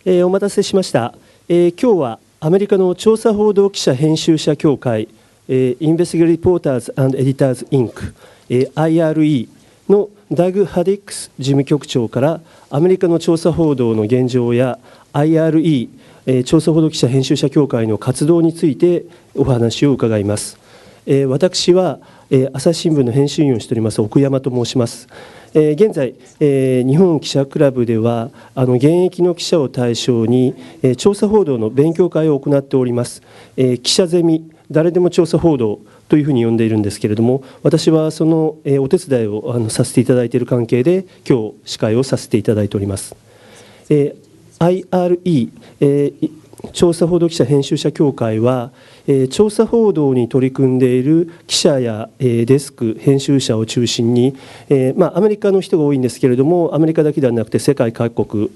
お待たせしました。今日はアメリカの調査報道記者編集者協会、Investigative Reporters and Editors Inc.IRE のダグ・ハディックス事務局長からアメリカの調査報道の現状や IRE、調査報道記者編集者協会の活動についてお話を伺います。私は朝日新聞の編集員をしております奥山と申します。現在、日本記者クラブでは現役の記者を対象に調査報道の勉強会を行っております。記者ゼミ誰でも調査報道というふうに呼んでいるんですけれども、私はそのお手伝いをさせていただいている関係で今日司会をさせていただいております。IRE、調査報道記者編集者協会は調査報道に取り組んでいる記者やデスク編集者を中心にアメリカの人が多いんですけれども、アメリカだけではなくて世界各国、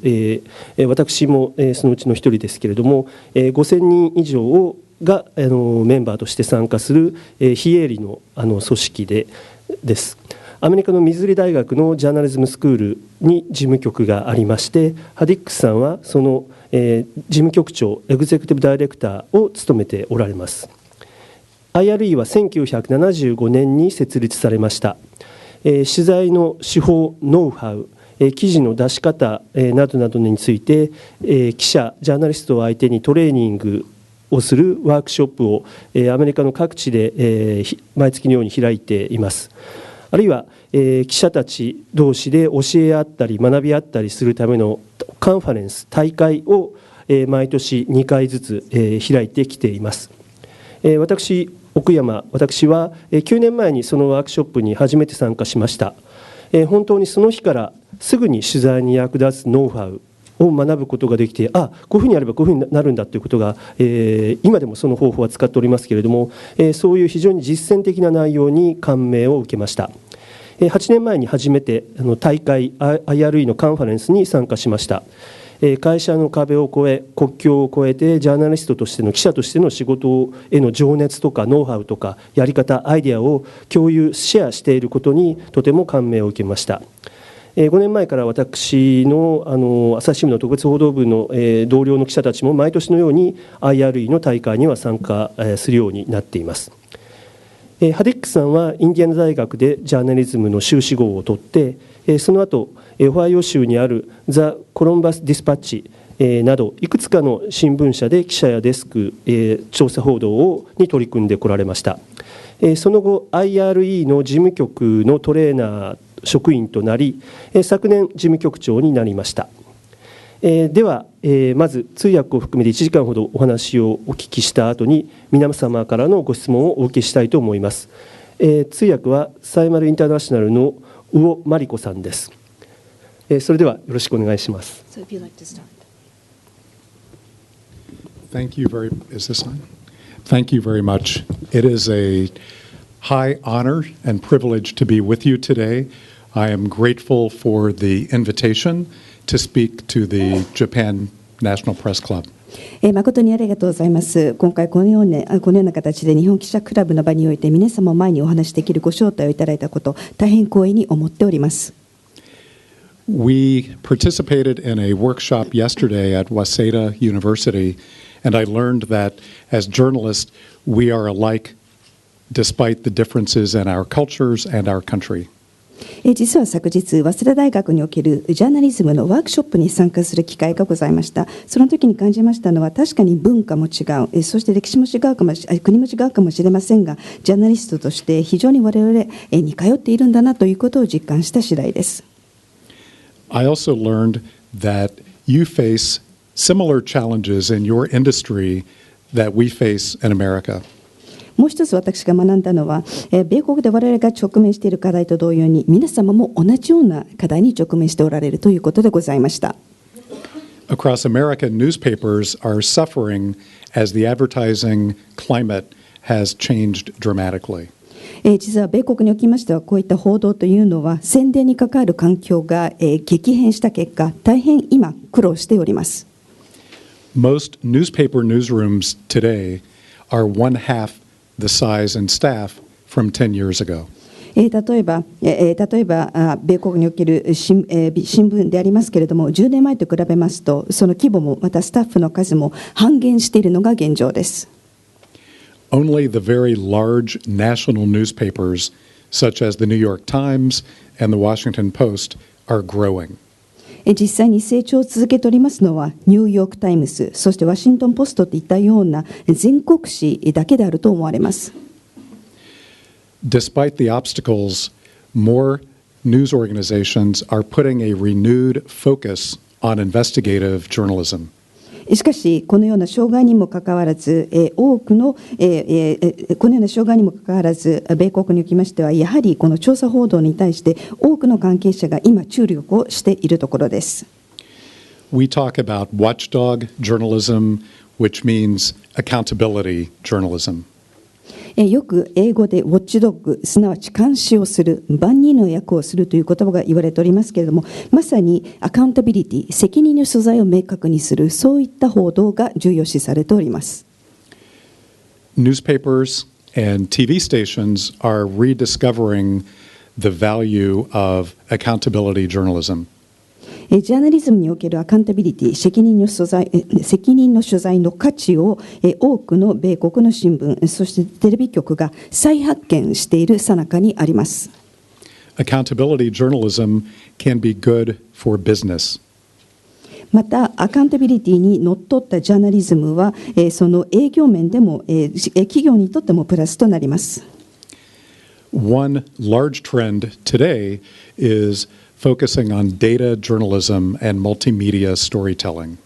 私もそのうちの一人ですけれども、5000人以上がメンバーとして参加する非営利の組織です。アメリカのミズーリ大学のジャーナリズムスクールに事務局がありまして、ハディックスさんはその事務局長エグゼクティブダイレクターを務めておられます。 IRE は1975年に設立されました。取材の手法、ノウハウ、記事の出し方などなどについて記者ジャーナリストを相手にトレーニングをするワークショップをアメリカの各地で毎月のように開いています。あるいは記者たち同士で教え合ったり学び合ったりするためのカンファレンス、大会を毎年2回ずつ開いてきています。私は9年前にそのワークショップに初めて参加しました。本当にその日からすぐに取材に役立つノウハウを学ぶことができて、こういうふうにやればこういうふうになるんだということが、今でもその方法は使っておりますけれども、そういう非常に実践的な内容に感銘を受けました。8年前に初めて大会 IRE のカンファレンスに参加しました。会社の壁を越え国境を越えてジャーナリストとしての記者としての仕事への情熱とかノウハウとかやり方、アイデアを共有シェアしていることにとても感銘を受けました。5年前から私の朝日新聞の特別報道部の同僚の記者たちも毎年のように IRE の大会には参加するようになっています。ハディックさんはインディアナ大学でジャーナリズムの修士号を取って、その後オハイオ州にあるザ・コロンバス・ディスパッチなどいくつかの新聞社で記者やデスク調査報道に取り組んでこられました。その後 IRE の事務局のトレーナー職員となり、昨年事務局長になりました。では、まず通訳を含めて1時間ほどお話をお聞きした後に皆様からのご質問をお受けしたいと思います。通訳はサイマルインターナショナルの宇尾眞理子さんです。それではよろしくお願いします。Thank you very much. It is a high honor and privilege to be with you today. I am grateful for the invitation to speak to the Japan National Press Club. 誠にありがとうございます。今回このような形で日本記者クラブの場において皆様前にお話しできるご招待をいただいたこと、大変光栄に思っております。We participated in a workshop yesterday at Waseda University, and I learned that as journalists, we are alike despite the differences in our cultures and our country. 実は昨日、早稲田大学におけるジャーナリズムのワークショップに参加する機会がございました。その時に感じましたのは、確かに文化も違う、そして歴史も違う国も違うかもしれませんが、ジャーナリストとして非常に我々似通っているんだなということを実感した次第です。I also learned that you face similar challenges in your industry that we face in America. もう一つ私が学んだのは、米国で我々が直面している課題と同様に皆様も同じような課題に直面しておられるということでございました。Across America, newspapers are suffering as the advertising climate has changed dramatically. 実は米国におきましてはこういった報道というのは宣伝に関わる環境が激変した結果、大変今苦労しております。Most newspaper newsrooms today are one half the size and staff from 10 years ago. 例えば、米国における新聞でありますけれども、10年前と比べますと、その規模もまたスタッフの数も半減しているのが現状です。Only the very large national newspapers, such as the New York Times and the Washington Post, are growing. 実際に成長を続けておりますのは、ニューヨーク・タイムズ、そしてワシントン・ポストといったような全国紙だけであると思われます。Despite the obstacles, more news organizations are putting a renewed focus on investigative journalism. しかし、このような障害にもかかわらず、米国におきましては、やはりこの調査報道に対して多くの関係者が今注力をしているところです。We talk about watchdog journalism, which means accountability journalism. よく英語でウォッチドッグ、すなわち監視をする、万人の役をするという言葉が言われておりますけれども、まさにアカウンタビリティ、責任の所在を明確にする、そういった報道が重要視されております。Newspapers and TV stations are rediscovering the value of accountability journalism. ジャーナリズムにおけるアカウンタビリティ、責任の所在の価値を多くの米国の新聞、そしてテレビ局が再発見している最中にあります。Accountability journalism can be good for business. また、アカウンタビリティにのっとったジャーナリズムは、その営業面でも、企業にとってもプラスとなります。One large trend today is focusing on data journalism and multimedia storytelling.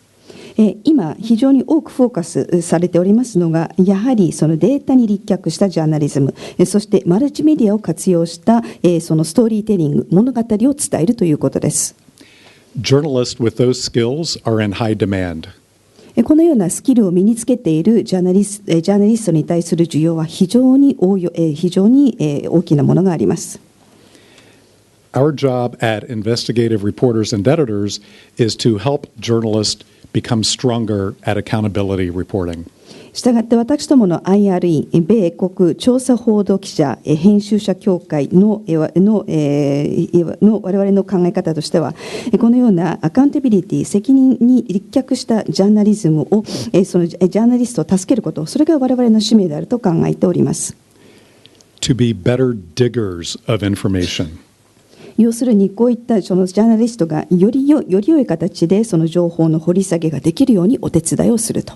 今、非常に多くフォーカスされておりますのが、やはりそのデータに立脚したジャーナリズム、そしてマルチメディアを活用したそのストーリーテリング、物語を伝えるということです。Journalists with those skills are in high demand. このようなスキルを身につけているジャーナリストに対する需要は非常に大きなものがあります。Our job at investigative reporters and editors is to help journalists become stronger at accountability reporting. したがって私どもの IRE、米国調査報道記者編集者協会の我々の考え方としては、このようなアカウンタビリティ、責任に立脚したジャーナリズムを、そのジャーナリストを助けること、それが我々の使命であると考えております。To be better diggers of information. 要するにこういったそのジャーナリストがより良い形でその情報の掘り下げができるようにお手伝いをすると。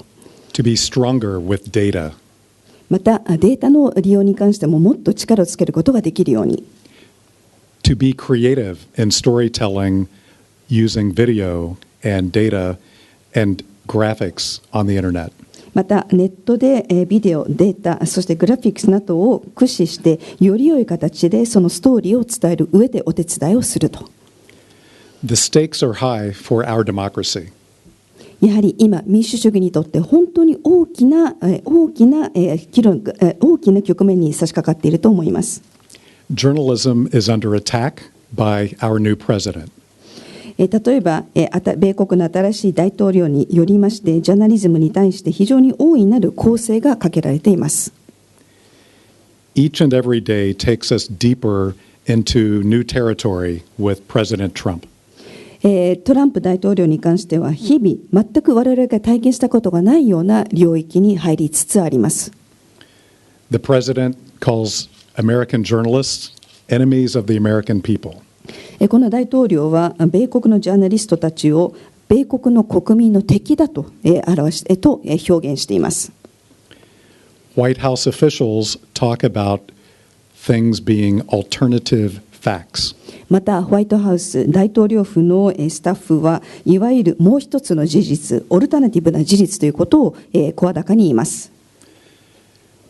To be stronger with data. またデータの利用に関してももっと力をつけることができるように。To be creative in storytelling using video and data and graphics on the internet. またネットでビデオ、データ、そしてグラフィックスなどを駆使してより良い形でそのストーリーを伝える上でお手伝いをすると。The stakes are high for our democracy. やはり今民主主義にとって本当に大きな局面に差し掛かっていると思います。Journalism is under attack by our new president. 例えば米国の新しい大統領によりましてジャーナリズムに対して非常に大いなる攻勢がかけられています。Each and every day takes us deeper into new territory with President Trump. トランプ大統領に関しては日々全く我々が体験したことがないような領域に入りつつあります。The president calls American journalists enemies of the American people. この大統領は米国のジャーナリストたちを米国の国民の敵だと表現しています。White House officials talk about things being alternative facts. またホワイトハウス大統領府のスタッフはいわゆるもう一つの事実、オルタナティブな事実ということを声高に言います。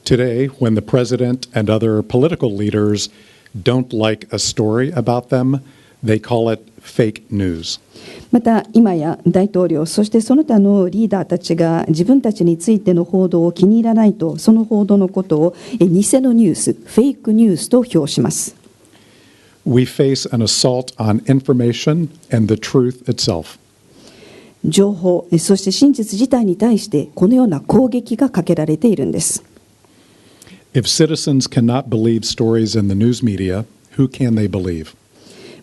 Today, when the president and other political leaders don't like a story about them, they call it fake news. また今や大統領、そしてその他のリーダーたちが自分たちについての報道を気に入らないと、その報道のことを偽のニュース、フェイクニュースと評します。We face an assault on information and the truth itself. 情報、そして真実自体に対してこのような攻撃がかけられているんです。If citizens cannot believe stories in the news media, who can they believe?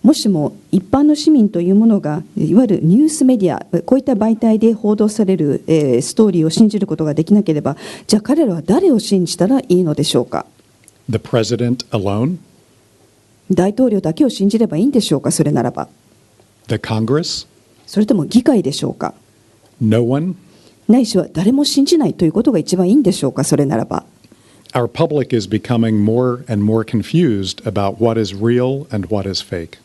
もしも一般の市民というものがいわゆるニュースメディア、こういった媒体で報道される、ストーリーを信じることができなければ、じゃあ彼らは誰を信じたらいいのでしょうか。 The president alone? 大統領だけを信じればいいんでしょうか。それならば The Congress? それとも議会でしょうか。 No one? ないしは誰も信じないということが一番いいんでしょうか。それならば Our public is becoming more and more confused about what is real and what is fake.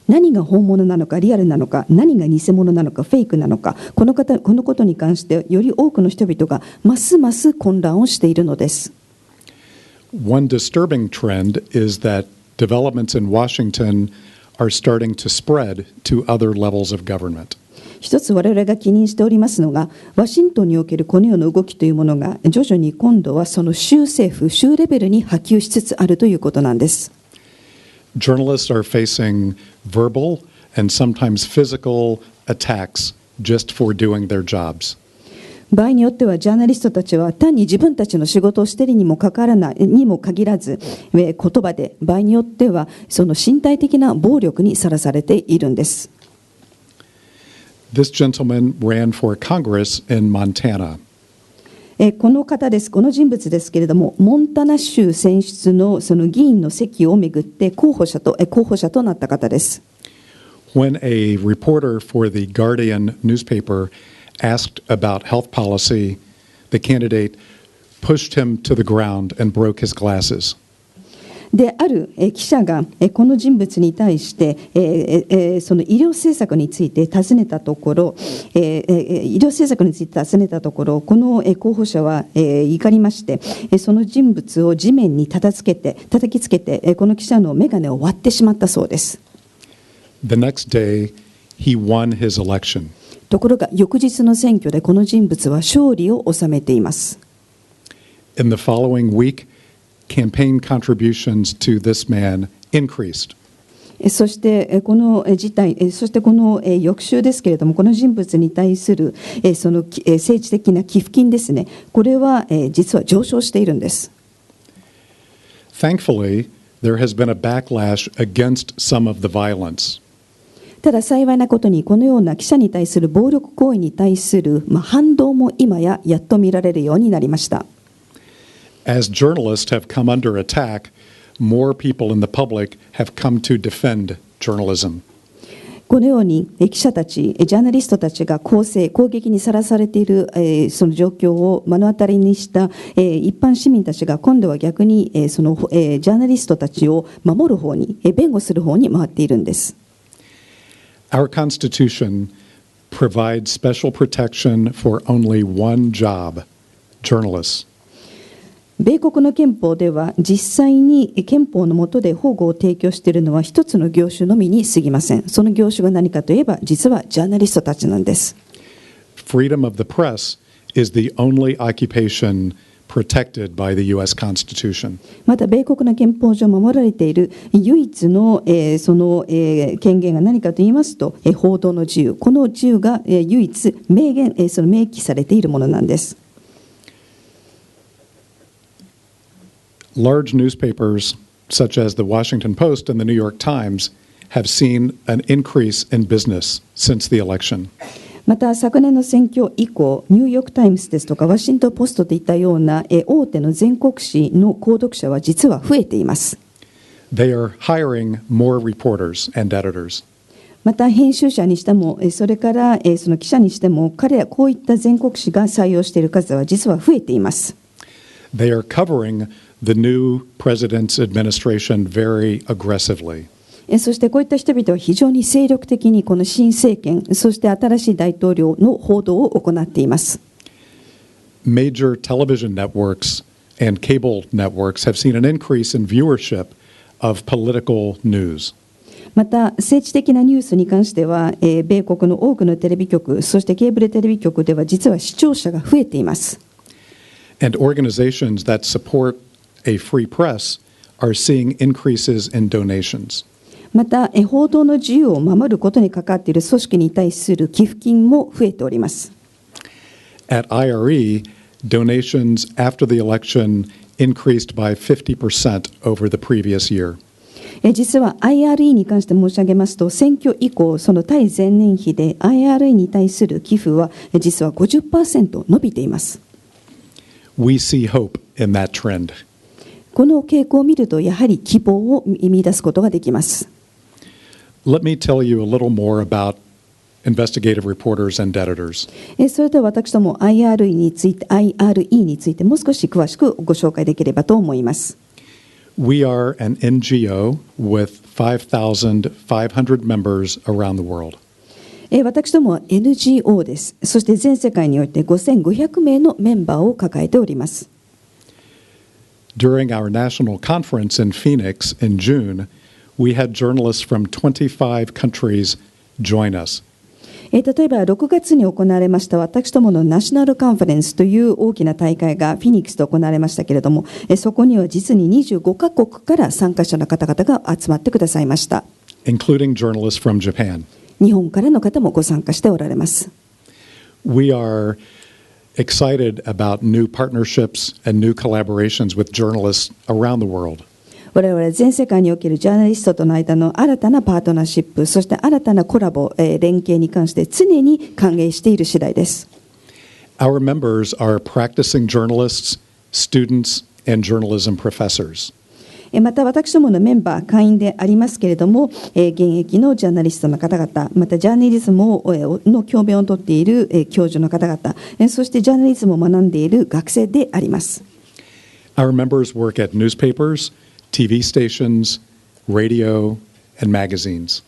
何が本物なのかリアルなのか、何が偽物なのかフェイクなのか、このことに関してより多くの人々がますます混乱をしているのです。 One disturbing trend is that developments in Washington are starting to spread to other levels of government. 一つ我々が気にしておりますのが、ワシントンにおけるこのような動きというものが徐々に今度はその州政府、州レベルに波及しつつあるということなんです。 Journalists are facing verbal and sometimes physical attacks just for doing their jobs. 場合によってはジャーナリストたちは単に自分たちの仕事をしているにも限らず、言葉で場合によってはその身体的な暴力にさらされているんです。 This gentleman ran for Congress in Montana. この方です。この人物ですけれども、モンタナ州選出のその議員の席をめぐって候補者となった方です。 When a reporter for the Guardian newspaper asked about health policy, the candidate pushed him to the ground and broke his glasses. である記者がこの人物に対してその医療政策について尋ねたところ、この候補者は怒りまして、その人物を地面に叩きつけてこの記者の眼鏡を割ってしまったそうです。 The next day, he won his election. ところが翌日の選挙でこの人物は勝利を収めています。 In the following week, campaign contributions to this man increased. そしてこの翌週ですけれども、この人物に対するその政治的な寄付金ですね、これは実は上昇しているんです。 Thankfully, there has been a backlash against some of the violence. ただ幸いなことに、このような記者に対する暴力行為に対する反動も今やっと見られるようになりました。 As journalists have come under attack, more people in the public have come to defend journalism. このように記者たち、ジャーナリストたちが攻撃にさらされているその状況を目の当たりにした一般市民たちが今度は逆にそのジャーナリストたちを守る方に、弁護する方に回っているんです。 Our Constitution provides special protection for only one job, journalists. 米国の憲法では実際に憲法の下で保護を提供しているのは一つの業種のみに過ぎません。その業種が何かといえば実はジャーナリストたちなんです。 Freedom of the press is the only occupation protected by the U.S. Constitution. また米国の憲法上守られている唯一のその権限が何かと言いますと、報道の自由、この自由が唯一その明記されているものなんです。 Large newspapers such as the Washington Post and the New York Times have seen an increase in business since the election. また昨年の選挙以降、ニューヨーク・タイムズですとかワシントン・ポストといったような大手の全国紙の購読者は実は増えています。 They are hiring more reporters and editors. また編集者にしても、それからその記者にしても、彼らこういった全国紙が採用している数は実は増えています。 They are covering the new president's administration very aggressively. そしてこういった人々は非常に精力的にこの新政権、そして新しい大統領の報道を行っています。 Major television networks and cable networks have seen an increase in viewership of political news. また政治的なニュースに関しては、米国の多くのテレビ局、そしてケーブルテレビ局では実は視聴者が増えています。 And organizations that support a free press are seeing increases in donations. また報道の自由を守ることに関わっている組織に対する寄付金も増えております。 At IRE, donations after the election increased by 50% over the previous year. 実は IRE に関して申し上げますと、選挙以降、その対前年比で IRE に対する寄付は実は 50% 伸びています。We see hope in that trend. この傾向を見ると、やはり希望を見出すことができます。Let me tell you a little more about investigative reporters and editors. それでは私ども IRE についてもう少し詳しくご紹介できればと思います。We are an NGO with 5,500 members around the world. 私どもは NGO です。そして全世界において5500名のメンバーを抱えております。During our national conference in Phoenix in June, we had journalists from 25 countries join us. 例えば6月に行われました私どものナショナルカンファレンスという大きな大会がフィニックスで行われましたけれども、そこには実に25カ国から参加者の方々が集まってくださいました。Including journalists from Japan. 日本からの方もご参加しておられます。We are excited about new partnerships and new collaborations with journalists around the world. 我々全世界におけるジャーナリストとの間の新たなパートナーシップ、そして新たなコラボ、連携に関して常に歓迎している次第です。Our members are practicing journalists, students, and journalism professors. また私どものメンバー会員でありますけれども、現役のジャーナリストの方々、またジャーナリズムの教鞭をとっている教授の方々、そしてジャーナリズムを学んでいる学生であります。Our members work at newspapers, TV stations, radio, and magazines.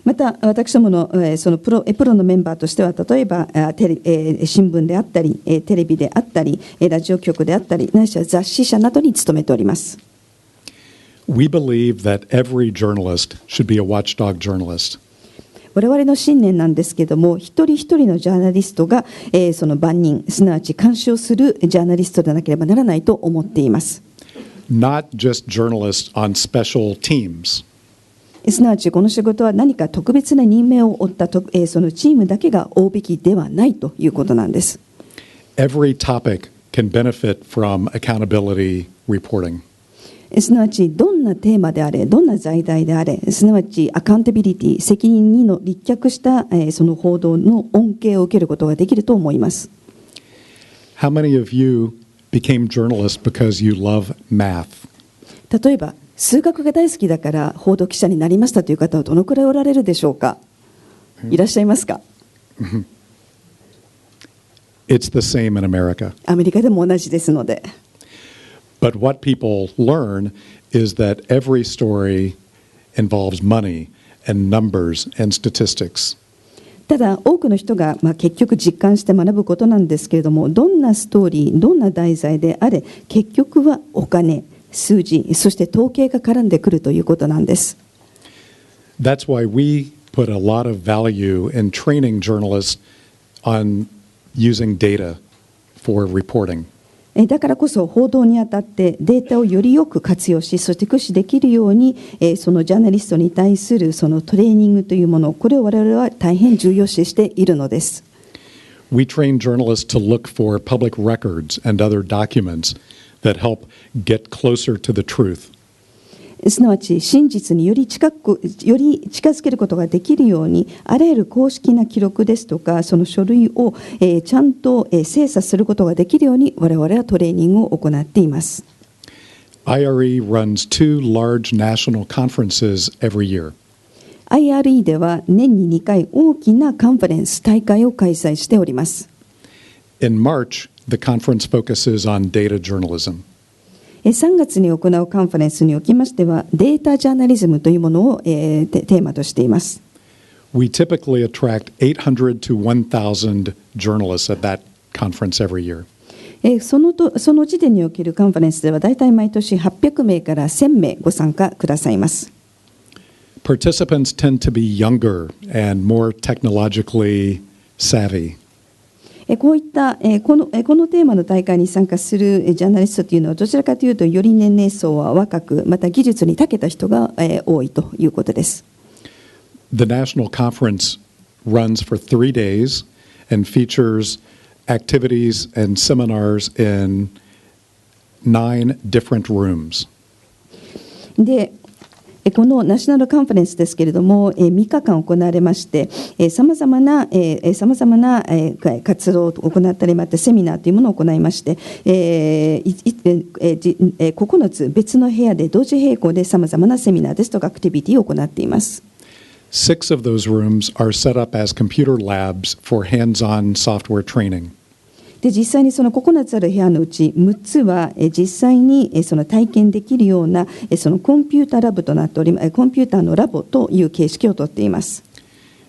また私どものそのプロのメンバーとしては、例えば新聞であったり、テレビであったり、ラジオ局であったり、ないしは雑誌社などに勤めております。We believe that every journalist should be a watchdog journalist. 我々の信念なんですけれども、一人一人のジャーナリストがその番人、すなわち監視をするジャーナリストでなければならないと思っています。Not just journalists on special teams. すなわちこの仕事は何か特別な任命を負ったそのチームだけが負うべきではないということなんです。Every topic can benefit from accountability reporting. すなわちどんなテーマであれ、どんな題材であれ、すなわちアカウンタビリティ、責任にの立脚したその報道の恩恵を受けることができると思います。How many of you became journalists because you love math? 例えば数学が大好きだから報道記者になりましたという方はどのくらいおられるでしょうか。いらっしゃいますか。It's the same in America. アメリカでも同じですので。But what people learn is that every story involves money and numbers and statistics. ただ多くの人が結局実感して学ぶことなんですけれども、どんなストーリー、どんな題材であれ、結局はお金、数字、そして統計が絡んでくるということなんです。That's why we put a lot of value in training journalists on using data for reporting. だからこそ報道にあたってデータをよりよく活用し、そして駆使できるようにそのジャーナリストに対するそのトレーニングというもの、これを我々は大変重要視しているのです。We train journalists to look for public records and other documents that help get closer to the truth. すなわち真実により近づけることができるように、あらゆる公式な記録ですとかその書類をちゃんと精査することができるように我々はトレーニングを行っています。 IRE runs 2 large national conferences every year. IRE では年に2回大きなカンファレンス大会を開催しております。 In March, the conference focuses on data journalism. 3月に行うカンファレンスにおきましては、データジャーナリズムというものをテーマとしています。We typically attract 800 to 1,000 journalists at that conference every year. その時点におけるカンファレンスでは、だいたい毎年800名から1000名ご参加くださいます。Participants tend to be younger and more technologically savvy. こういったこのテーマの大会に参加するジャーナリストというのは、どちらかというとより年齢層は若く、また技術に長けた人が多いということです。The national conference runs for 3 days and features activities and seminars in 9 different rooms. でこのナショナルカンファレンスですけれども、3日間行われまして、さまざまな活動を行ったり、またセミナーというものを行いまして、9つ別の部屋で同時並行でさまざまなセミナーですとかアクティビティを行っています。6 of those rooms are set up as computer labs for hands-on software training. で実際にその9つある部屋のうち6つは実際にその体験できるようなそのコンピューターラボとなっており、コンピューターのラボという形式をとっています。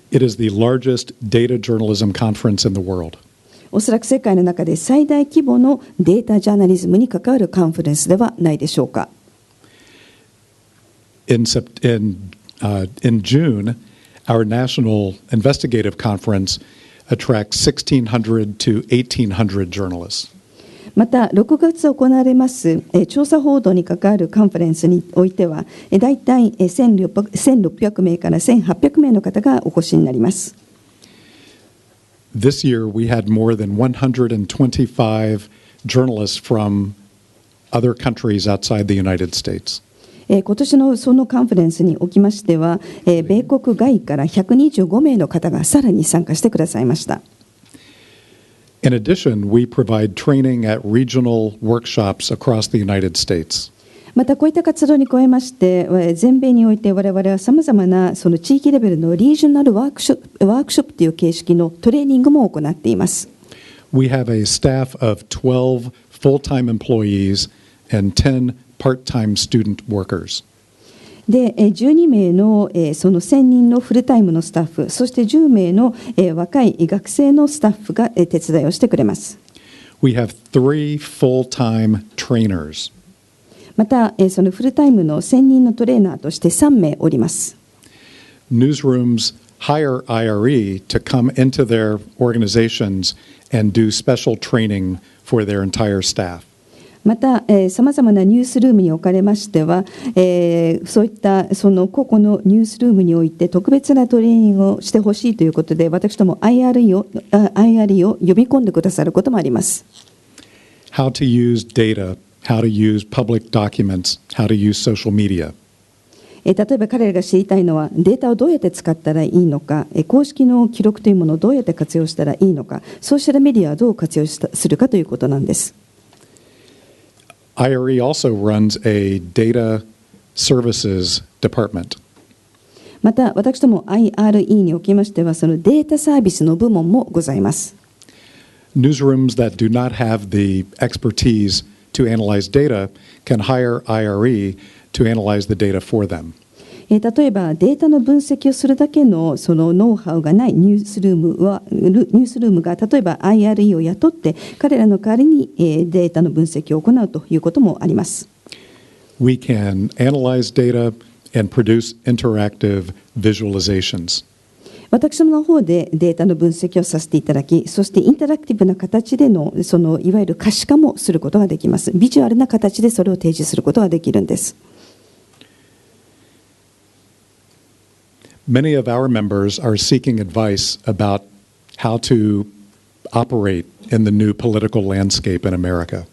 It is the largest data journalism conference in the world. おそらく世界の中で最大規模のデータジャーナリズムに関わるカンファレンスではないでしょうか。In June, our national investigative conference attracts 1,600 to 1,800 journalists. また6月行われます調査報道に関わるカンファレンスにおいてはだいたい1600名から1800名の方がお越しになります。This year, we had more than 125 journalists from other countries outside the United States. 今年のそのカンファレンスにおきましては、米国外から125名の方がさらに参加してくださいました。In addition, we provide training at regional workshops across the United States. またこういった活動に加えまして全米において我々はさまざまなその地域レベルのリージョナルワークショップという形式のトレーニングも行っています。We have a staff of 12 full-time employees and 10 part-time student workers. で12名のその専任のフルタイムのスタッフ、そして10名の若い学生のスタッフが手伝いをしてくれます。We have 3 full-time trainers. またそのフルタイムの専任のトレーナーとして3名おります。Newsrooms hire IRE to come into their organizations and do special training for their entire staff. またさまざまなニュースルームにおかれましては、そういったその個々のニュースルームにおいて特別なトレーニングをしてほしいということで、私ども IRE を呼び込んでくださることもあります。How to use data, how to use public documents, how to use social media. 例えば彼らが知りたいのはデータをどうやって使ったらいいのか、公式の記録というものをどうやって活用したらいいのか、ソーシャルメディアはどう活用するかということなんです。IRE also runs a data services department. また私ども IRE におきましてはそのデータサービスの部門もございます。Newsrooms that do not have the expertise to analyze data can hire IRE to analyze the data for them. 例えばデータの分析をするだけのそのノウハウがないニュースルームが例えば IRE を雇って彼らの代わりにデータの分析を行うということもあります。We can analyze data and produce interactive visualizations. 私どもの方でデータの分析をさせていただき、そしてインタラクティブな形でのそのいわゆる可視化もすることができます。ビジュアルな形でそれを提示することができるんです。Many of our members are seeking advice about how to operate in the new political landscape in America.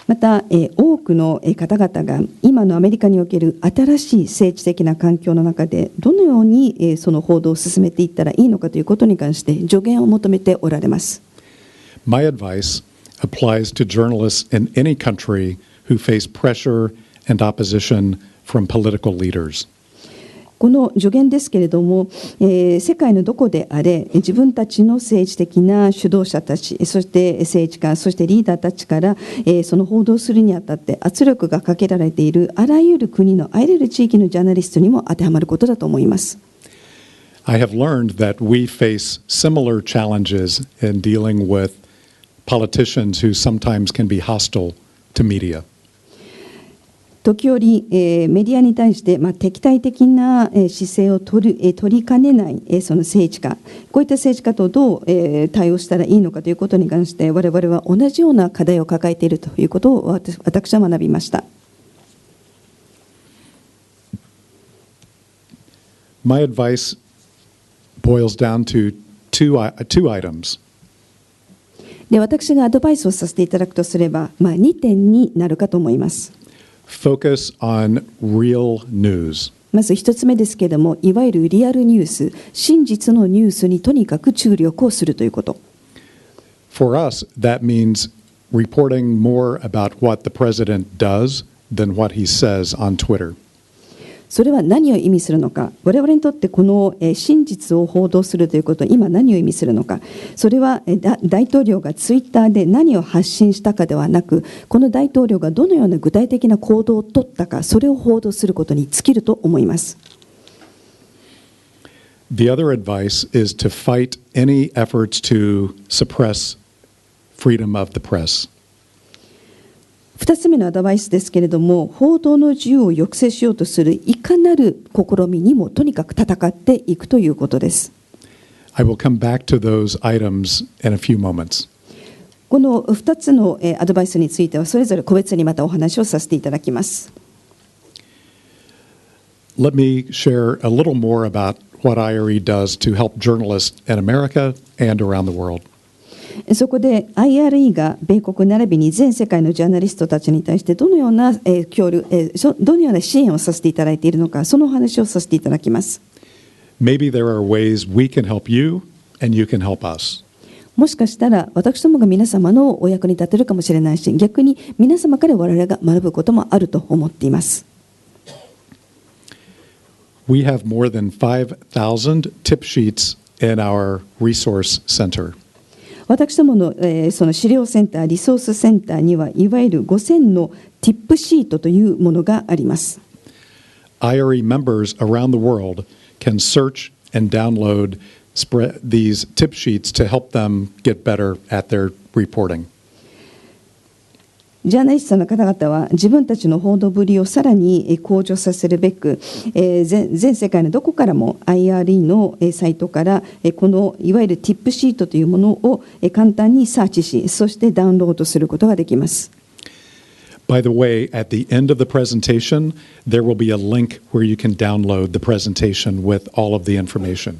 また多くの方々が今のアメリカにおける新しい政治的な環境の中でどのようにその報道を進めていったらいいのかということに関して助言を求めておられます。My advice applies to journalists in any country who face pressure and opposition from political leaders. この助言ですけれども、世界のどこであれ自分たちの政治的な主導者たち、そして政治家、そしてリーダーたちから、その報道するにあたって圧力がかけられているあらゆる国のあらゆる地域のジャーナリストにも当てはまることだと思います。I have learned that we face similar challenges in dealing with politicians who sometimes can be hostile to media. 時折、メディアに対して、敵対的な姿勢を取りかねない、その政治家、こういった政治家とどう、対応したらいいのかということに関して我々は同じような課題を抱えているということを私は学びました。My advice boils down to two items. で、私がアドバイスをさせていただくとすれば、2点になるかと思います。Focus on real news. まず1つ目ですけれども、いわゆるリアルニュース、真実のニュースにとにかく注力をするということ。For us, that means reporting more about what the president does than what he says on Twitter. それは何を意味するのか、我々にとってこの真実を報道するということは今何を意味するのか、それは大統領がツイッターで何を発信したかではなく、この大統領がどのような具体的な行動を取ったか、それを報道することに尽きると思います。The other advice is to fight any efforts to suppress freedom of the press. 2つ目のアドバイスですけれども、報道の自由を抑制しようとするいかなる試みにもとにかく戦っていくということです。I will come back to those items in a few moments. この2つのアドバイスについてはそれぞれ個別にまたお話をさせていただきます。Let me share a little more about what IRE does to help journalists in America and around the world. そこで IRE が米国並びに全世界のジャーナリストたちに対してどのようなどのような支援をさせていただいているのか、そのお話をさせていただきます。Maybe there are ways we can help you and you can help us. もしかしたら私どもが皆様のお役に立てるかもしれないし、逆に皆様から我々が学ぶこともあると思っています。We have more than 5,000 tip sheets in our resource center. 私どものその資料センター、リソースセンターにはいわゆる5000のティップシートというものがあります。IRE members around the world can search and download these tip sheets to help them get better at their reporting. ジャーナリストの方々は自分たちの報道ぶりをさらに向上させるべく、全世界のどこからも IRE のサイトからこのいわゆるティップシートというものを簡単にサーチし、そしてダウンロードすることができます。By the way, at the end of the presentation, there will be a link where you can download the presentation with all of the information.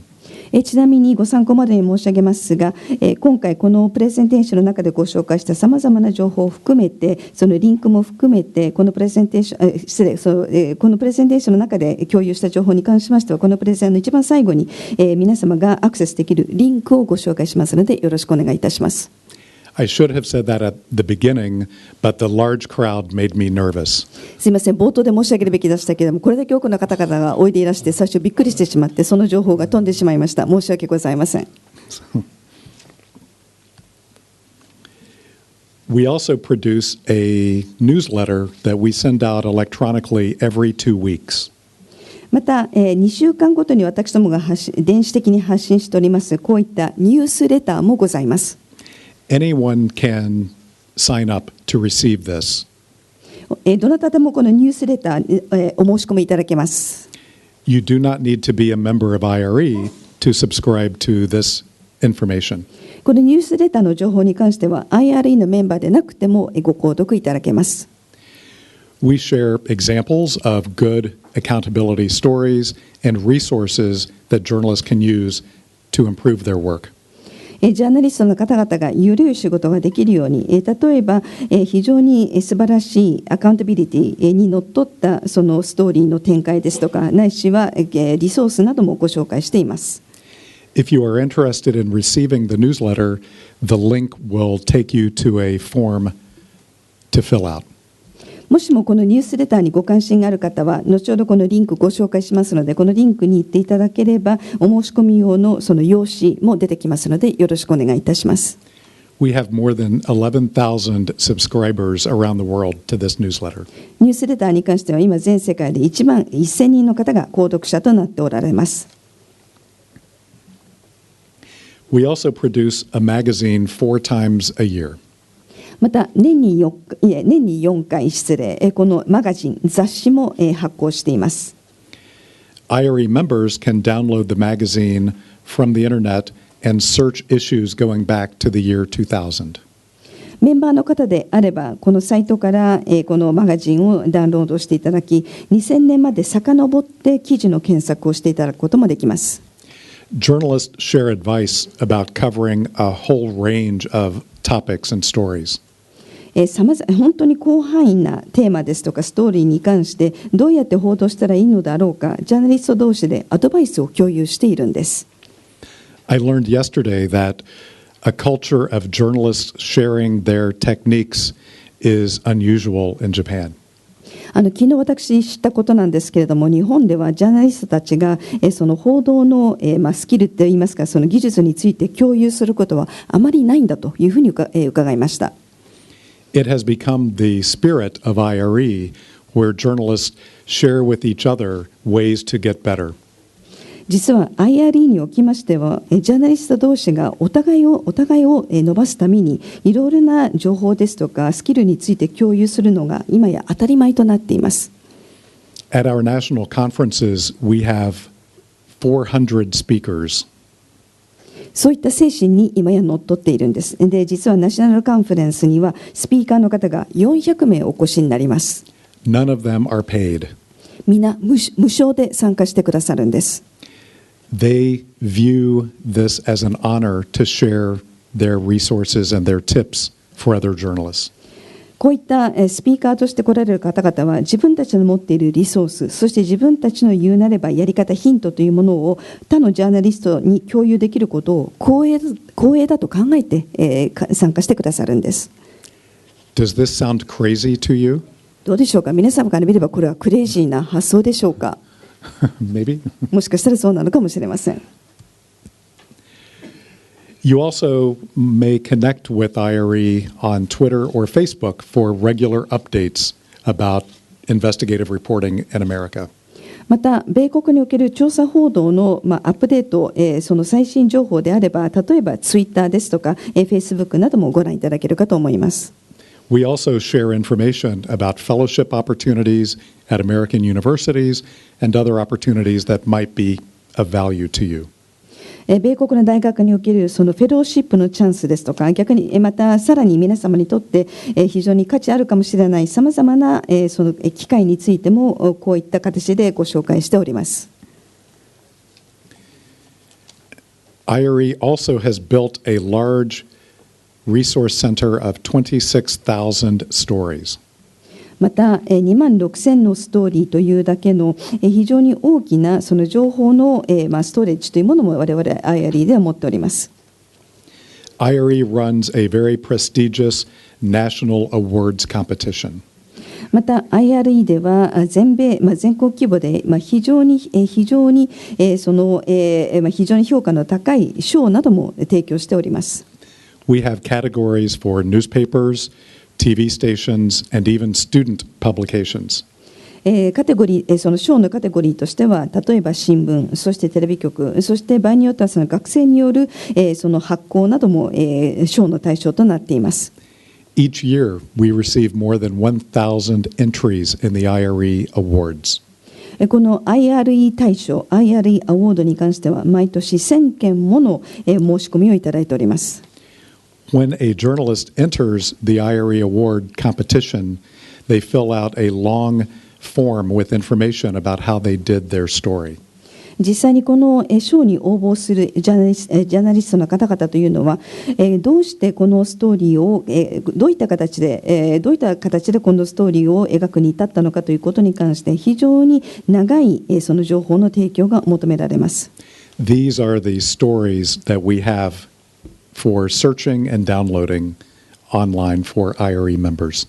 ちなみにご参考までに申し上げますが、今回このプレゼンテーションの中でご紹介したさまざまな情報を含めて、そのリンクも含めてこのプレゼンテーション、このプレゼンテーションの中で共有した情報に関しましては、このプレゼンの一番最後に、皆様がアクセスできるリンクをご紹介しますので、よろしくお願いいたします。I should have said that at the beginning, but the large crowd made me nervous. すみません、冒頭で申し上げるべきでしたけれども、これだけ多くの方々がおいでいらして最初びっくりしてしまって、その情報が飛んでしまいました。申し訳ございません。We also produce a newsletter that we send out electronically every 2 weeks. また、2週間ごとに私どもが電子的に発信しておりますこういったニュースレターもございます。Anyone can sign up to receive this. どなたでもこのニュースレター、お申し込みいただけます。You do not need to be a member of IRE to subscribe to this information. このニュースレターの情報に関しては IRE のメンバーでなくてもご購読いただけます。We share examples of good accountability stories and resources that journalists can use to improve their work. ジャーナリストの方々がより良い仕事ができるように、例えば非常に素晴らしいアカウンタビリティにのっとったそのストーリーの展開ですとか、ないしはリソースなどもご紹介しています。If you are interested in receiving the newsletter, the link will take you to a form to fill out. もしもこのニュースレターにご関心がある方は、後ほどこのリンクご紹介しますので、このリンクに行っていただければ、お申し込み用のその用紙も出てきますので、よろしくお願いいたします。We have more than 11,000 subscribers around the world to this newsletter. ニュースレターに関しては、今全世界で1万1000人の方が購読者となっておられます。We also produce a magazine 4 times a year. また年に4回このマガジン、雑誌も発行しています。IRE members can download the magazine from the internet and search issues going back to the year 2000. メンバーの方であれば、このサイトからこのマガジンをダウンロードしていただき、2000年まで遡って記事の検索をしていただくこともできます。journalists share advice about covering a whole range of topics and stories. 本当に広範囲なテーマですとかストーリーに関してどうやって報道したらいいのだろうか、ジャーナリスト同士でアドバイスを共有しているんです。I learned yesterday that a culture of journalists sharing their techniques is unusual in Japan. 昨日私知ったことなんですけれども、日本ではジャーナリストたちがその報道のスキルといいますか、その技術について共有することはあまりないんだというふうに伺いました。It has become the spirit of IRE, where journalists share with each other ways to get better. 実は IRE におきましては、ジャーナリスト同士がお互いを伸ばすためにいろいろな情報ですとかスキルについて共有するのが今や当たり前となっています。At our national conferences, we have 400 speakers. そういった精神に今やのっとっているんです。で、実はナショナルカンファレンスにはスピーカーの方が400名お越しになります。None of them are paid. みんな無償で参加してくださるんです。They view this as an honor to share their resources and their tips for other journalists. こういったスピーカーとして来られる方々は自分たちの持っているリソース、そして自分たちの言うなればやり方、ヒントというものを他のジャーナリストに共有できることを光栄だと考えて参加してくださるんです。Does this sound crazy to you? どうでしょうか。皆様から見ればこれはクレイジーな発想でしょうか。Maybe. もしかしたらそうなのかもしれません。You also may connect with IRE on Twitter or Facebook for regular updates about investigative reporting in America. また、米国における調査報道のアップデート、その最新情報であれば、例えばツイッターですとか、Facebook などもご覧いただけるかと思います。We also share information about fellowship opportunities at American universities and other opportunities that might be of value to you. 米国の大学におけるそのフェローシップのチャンスですとか、逆にまたさらに皆様にとって非常に価値あるかもしれないさまざまなその機会についてもこういった形でご紹介しております。IRE also has built a large resource center of 26,000 stories. また2万6000のストーリーというだけの非常に大きなその情報のストレッジというものも我々 IRE では持っております。IRE runs a very prestigious national awards competition. また IRE では全国規模で非常に評価の高い賞なども提供しております。We have categories for newspapers, TV stations, and even student publications. カテゴリー、その賞のカテゴリーとしては、例えば新聞、そしてテレビ局、そして場合によってはその学生によるその発行なども賞の対象となっています。Each year, we receive more than 1,000 entries in the IRE awards. この IRE 大賞、IRE アワードに関しては、毎年1000件もの申し込みをいただいております。When a journalist enters the IRE award competition, they fill out a long form with information about how they did their story. 実際にこの賞に応募するジャーナリストの方々というのは、どうしてこのストーリーをどういった形でこのストーリーを描くに至ったのかということに関して非常に長いその情報の提供が求められます。These are the stories that we have for searching and downloading online for IRE members.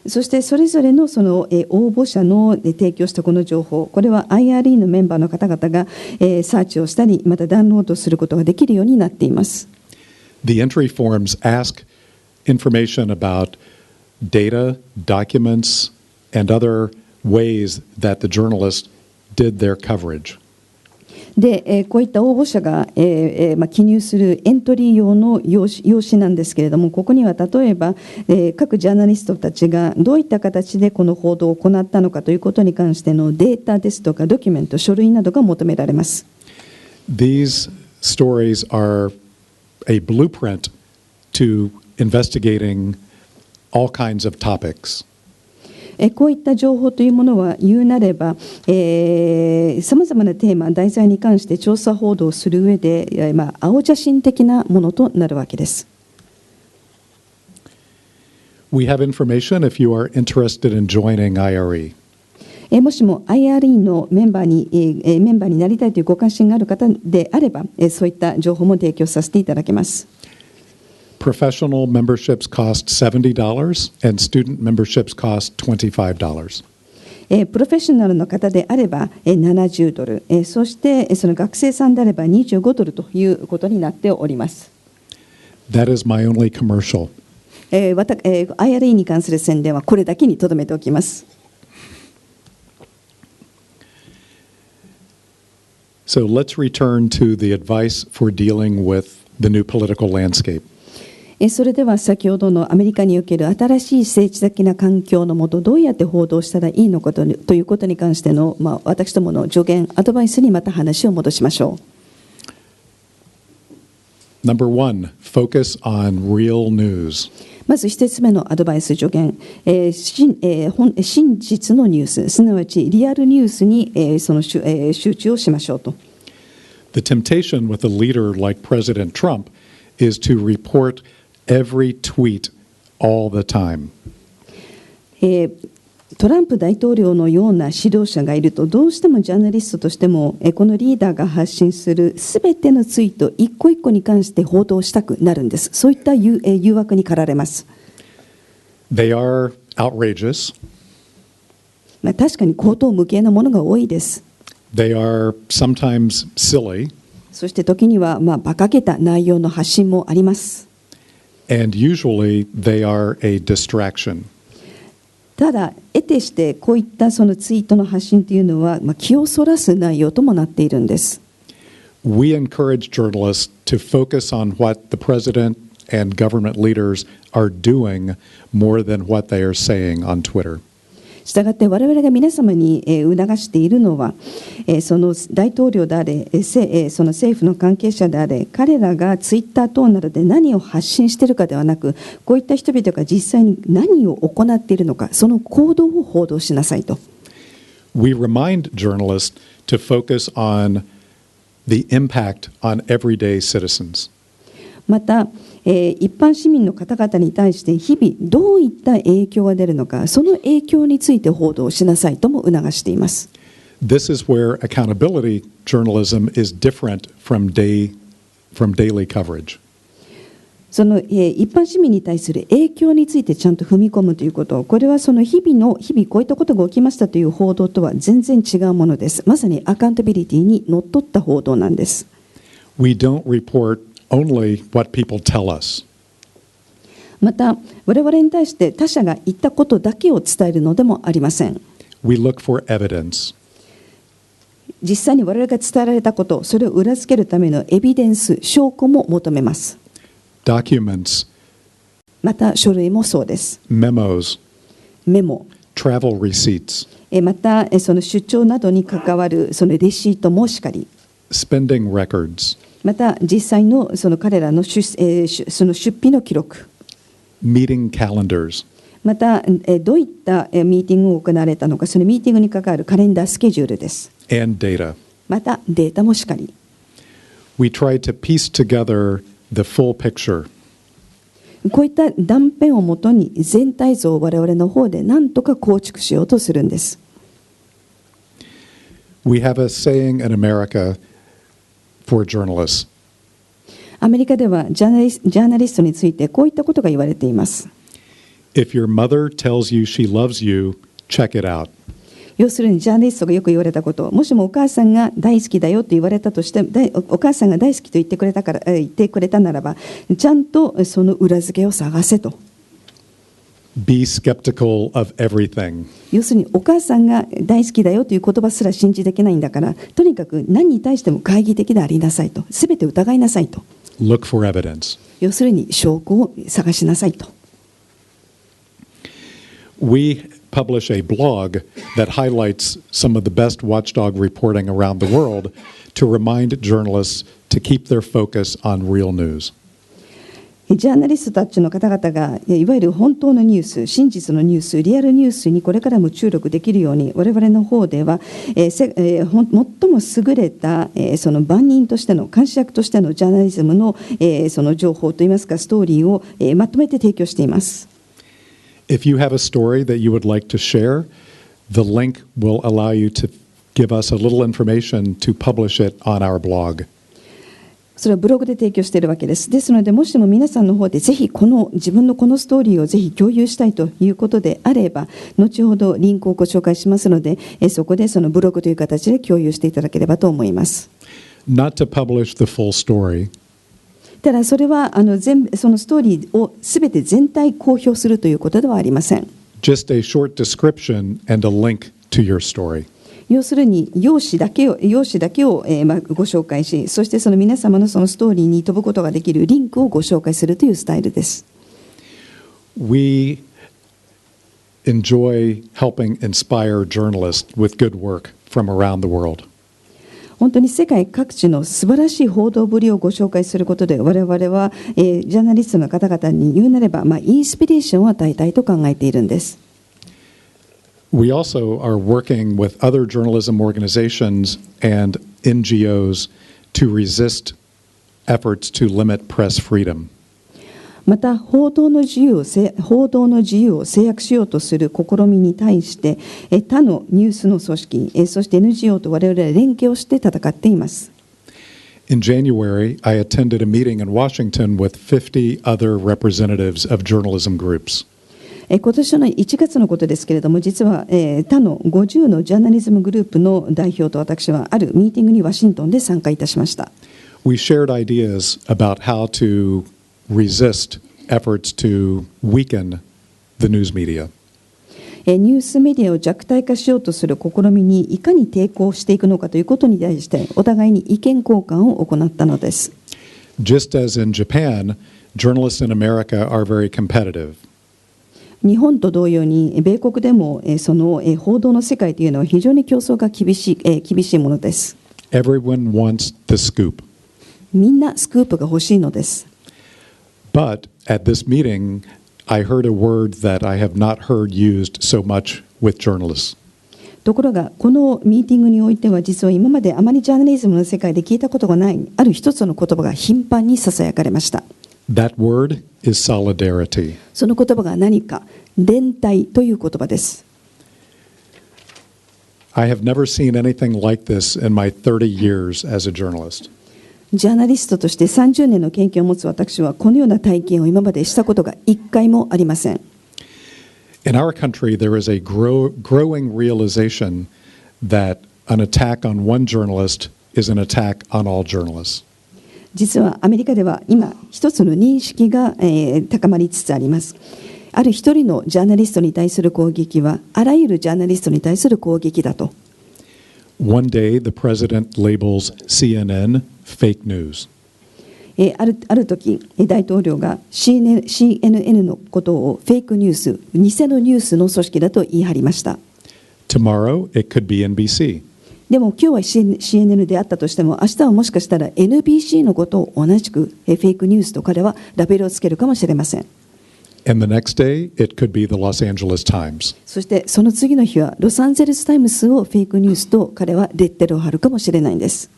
そしてそれぞれのその応募者の提供したこの情報、これは IRE のメンバーの方々がサーチをしたり、またダウンロードすることができるようになっています。The entry forms ask information about data, documents, and other ways that the journalist did their coverage. でこういった応募者が記入するエントリー用の用紙なんですけれども、ここには例えば各ジャーナリストたちがどういった形でこの報道を行ったのかということに関してのデータですとかドキュメント、書類などが求められます。These stories are a blueprint to investigating all kinds of topics. こういった情報というものは言うなれば、さまざまなテーマ、題材に関して調査報道をする上で、青写真的なものとなるわけです。We have information if you are interested in joining IRE. もしも IRE のメンバーになりたいというご関心がある方であれば、そういった情報も提供させていただきます。Professional memberships cost $70 and student memberships cost $25. プロフェッショナルの方であれば$70、そしてその学生さんであれば$25ということになっております。That is my only commercial. IRE に関する宣伝はこれだけにとどめておきます。So let's return to the advice for dealing with the new political landscape. それでは先ほどのアメリカにおける新しい政治的な環境のもとどうやって報道したらいいのかということに関しての、私どもの助言、アドバイスにまた話を戻しましょう。Number one, focus on real news. まず一つ目のアドバイス助言、真実のニュース、すなわちリアルニュースにその集中をしましょうと。The temptation with a leader like President Trump is to report every tweet all the time. トランプ大統領のような指導者がいると、どうしてもジャーナリストとしてもこのリーダーが発信するすべてのツイート一個一個に関して報道したくなるんです。そういった誘惑に駆られます。They are outrageous. 確かに荒唐無稽なものが多いです。They are sometimes silly. そして時には馬鹿げた内容の発信もあります。And usually they are a distraction. ただ得てしてこういったそのツイートの発信というのは、気をそらす内容ともなっているんです。We encourage journalists to focus on what the president and government leaders are doing more than what they are saying on Twitter. したがって我々が皆様に促しているのは、その大統領であれ、その政府の関係者であれ、彼らがツイッター等などで何を発信しているかではなく、こういった人々が実際に何を行っているのか、その行動を報道しなさいと。We remind journalists to focus on the impact on everyday citizens. また、一般市民の方々に対して日々どういった影響が出るのか、その影響について報道しなさいとも促しています。This is where accountability journalism is different from daily coverage. その一般市民に対する影響についてちゃんと踏み込むということ、これはその日々こういったことが起きましたという報道とは全然違うものです。まさにアカウンタビリティにのっとった報道なんです。We don't report only what people tell us. また我々に対して他者が言ったことだけを伝えるのでもありません。 We look for evidence. 実際に我々が伝えられたこと、それを裏付けるためのエビデンス、証拠も求めます。 Documents. また書類もそうです。 Memos. メモ。Travel receipts. またその出張などに関わるそのレシートもしかり。 Spending records. また実際のその彼らのその出費の記録。Meeting calendars. またどういったミーティングを行われたのか、そのミーティングに関わるカレンダースケジュールです。And data. またデータもしかり。 We try to piece together the full picture. こういった断片をもとに全体像を我々の方で何とか構築しようとするんです。We have a saying in America for journalists. アメリカではジャーナリストについてこういったことが言われています。If your mother tells you she loves you, check it out. 要するにジャーナリストがよく言われたこと、もしもお母さんが大好きだよと言われたとして、お母さんが大好きと言ってくれたならば、ちゃんとその裏付けを探せと。Be skeptical of everything. 要するにお母さんが大好きだよという言葉すら信じできないんだから、とにかく何に対しても懐疑的でありなさいと、すべて疑いなさいと。Look for evidence. 要するに証拠を探しなさいと。We publish a blog that highlights some of the best watchdog reporting around the world to remind journalists to keep their focus on real news. ジャーナリストたちの方々がいわゆる本当のニュース、真実のニュース、リアルニュースにこれからも注力できるように、我々の方では最も優れたその番人としての監視役としてのジャーナリズムのその情報といいますかストーリーをまとめて提供しています。If you have a story that you would like to share, the link will allow you to give us a little information to publish it on our blog. それをブログで提供しているわけです。ですので、もしも皆さんの方でぜひ自分のこのストーリーをぜひ共有したいということであれば、後ほどリンクをご紹介しますので、そこでそのブログという形で共有していただければと思います。Not to publish the full story. ただそれはそのストーリーをすべて全体公表するということではありません。Just a short description and a link to your story. 要するに用紙だけをご紹介し、そしてその皆様のそのストーリーに飛ぶことができるリンクをご紹介するというスタイルです。We enjoy helping inspire journalists with good work from around the world. 本当に世界各地の素晴らしい報道ぶりをご紹介することで、我々はジャーナリストの方々に言うなれば、インスピレーションを与えたいと考えているんです。We also are working with other journalism organizations and NGOs to resist efforts to limit press freedom. また報道の自由を制約しようとする試みに対して他のニュースの組織、そして NGO と我々は連携をして戦っています。In January, I attended a meeting in Washington with 50 other representatives of journalism groups. 今年の1月のことですけれども、実は他の50のジャーナリズムグループの代表と私はあるミーティングにワシントンで参加いたしました。We shared ideas about how to resist efforts to weaken the news media. ニュースメディアを弱体化しようとする試みにいかに抵抗していくのかということに対してお互いに意見交換を行ったのです。Just as in Japan, journalists in America are very competitive. 日本と同様に米国でもその報道の世界というのは非常に競争が厳しいものです。Everyone wants the scoop. みんなスクープが欲しいのです。But at this meeting, I heard a word that I have not heard used so much with journalists. ところがこのミーティングにおいては実は今まであまりジャーナリズムの世界で聞いたことがないある一つの言葉が頻繁にささやかれました。That word is solidarity. その言葉が何か、連帯という言葉です。I have never seen anything like this in my 30 years as a journalist. ジャーナリストとして30年の経験を持つ私はこのような体験を今までしたことが一回もありません。In our country, there is a growing realization that an attack on one journalist is an attack on all journalists. 実はアメリカでは今一つの認識が高まりつつあります。ある一人のジャーナリストに対する攻撃はあらゆるジャーナリストに対する攻撃だと。One day, the president labels CNN fake news. ある時、大統領が CNN のことをフェイクニュース、偽のニュースの組織だと言い張りました。Tomorrow, it could be NBC. でも今日は CNN であったとしても、明日はもしかしたら NBC のことを同じくフェイクニュースと彼はラベルをつけるかもしれません。And the next day, it could be the Los Angeles Times. そしてその次の日はロサンゼルスタイムスをフェイクニュースと彼はレッテルを貼るかもしれないんです。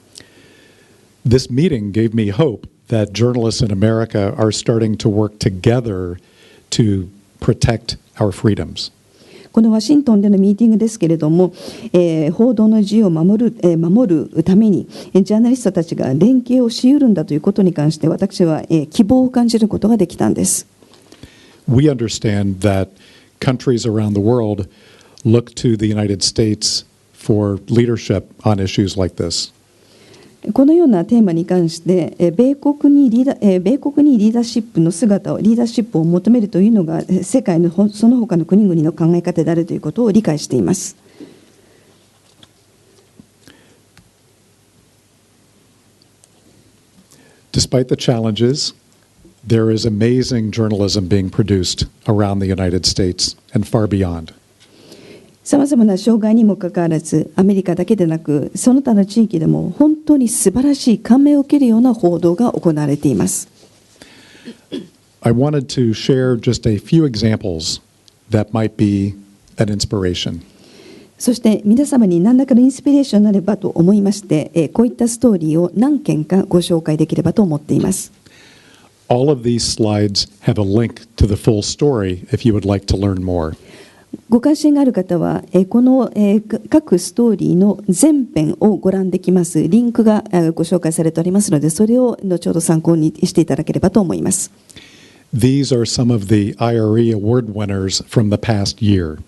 This meeting gave me hope that journalists in America are starting to work together to protect our freedoms. このワシントンでのミーティングですけれども、報道の自由を守るためにジャーナリストたちが連携をし得るんだということに関して私は、希望を感じることができたんです。We understand that countries around the world look to the United States for leadership on issues like this. このようなテーマに関して米国にリーダーシップの姿をリーダーシップを求めるというのが世界のその他の国々の考え方であるということを理解しています。Despite the challenges, there is amazing journalism being produced around the United States and far beyond. さまざまな障害にもかかわらず、アメリカだけでなく、その他の地域でも本当に素晴らしい感銘を受けるような報道が行われています。I wanted to share just a few examples that might be an inspiration. そして皆様に何らかのインスピレーションになればと思いまして、こういったストーリーを何件かご紹介できればと思っています。All of these slides have a link to the full story if you would like to learn more. ご関心がある方は、この各ストーリーの全編をご覧できますリンクがご紹介されておりますので、それを後ほど参考にしていただければと思います。These are some of the IRE award winners from the past year.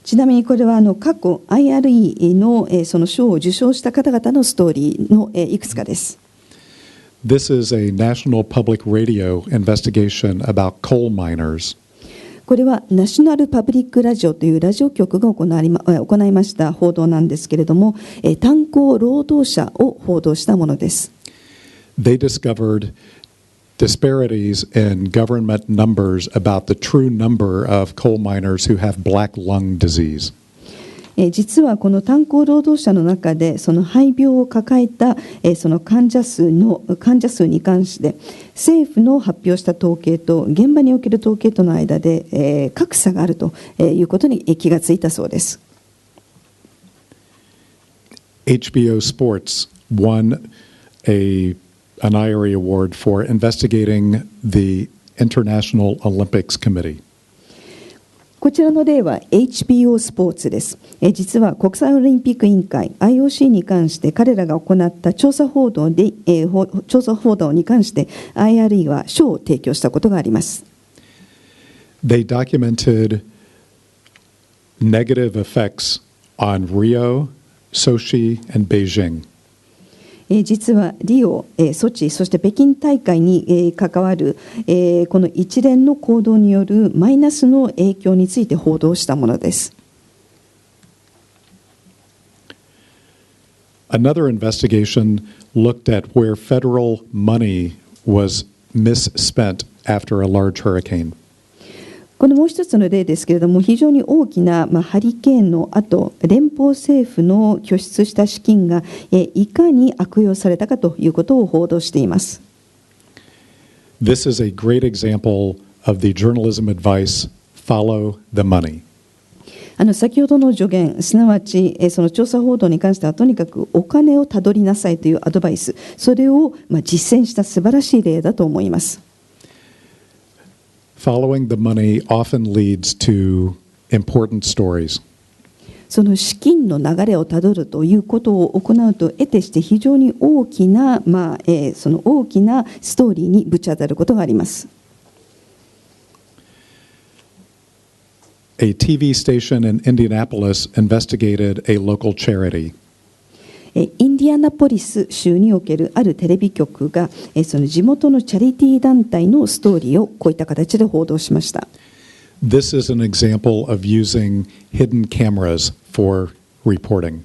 ちなみにこれは過去 IRE のその賞を受賞した方々のストーリーのいくつかです。This is a national public radio investigation about coal miners. これはナショナルパブリックラジオというラジオ局が行いました報道なんですけれども、炭鉱労働者を報道したものです。They discovered disparities in government numbers about the true number of coal miners who have black lung disease. 実はこの炭鉱労働者の中でその肺病を抱えたその患者数に関して政府の発表した統計と現場における統計との間で格差があるということに気がついたそうです。HBO Sports won an IRE award for investigating the International Olympics Committee. こちらの例は HBO スポーツです。実は国際オリンピック委員会 IOC に関して彼らが行った調査報道に関して IRE は賞を提供したことがあります。They documented negative effects on Rio, Sochi, and Beijing. 実はリオ、ソチ、そして北京大会に関わるこの一連の行動によるマイナスの影響について報道したものです。Another investigation looked at where federal money was misspent after a large hurricane. このもう一つの例ですけれども、非常に大きなハリケーンの後、連邦政府の拠出した資金がいかに悪用されたかということを報道しています。This is a great example of the journalism advice, follow the money. 先ほどの助言、すなわちその調査報道に関してはとにかくお金をたどりなさいというアドバイス、それを実践した素晴らしい例だと思います。Following the money often leads to important stories. その資金の流れをたどるということを行うと得てして非常に大きな、その大きなストーリーにぶち当たることがあります。A TV station in Indianapolis investigated a local charity. インディアナポリス州におけるあるテレビ局がその地元のチャリティー団体のストーリーをこういった形で報道しました。This is an example of using hidden cameras for reporting.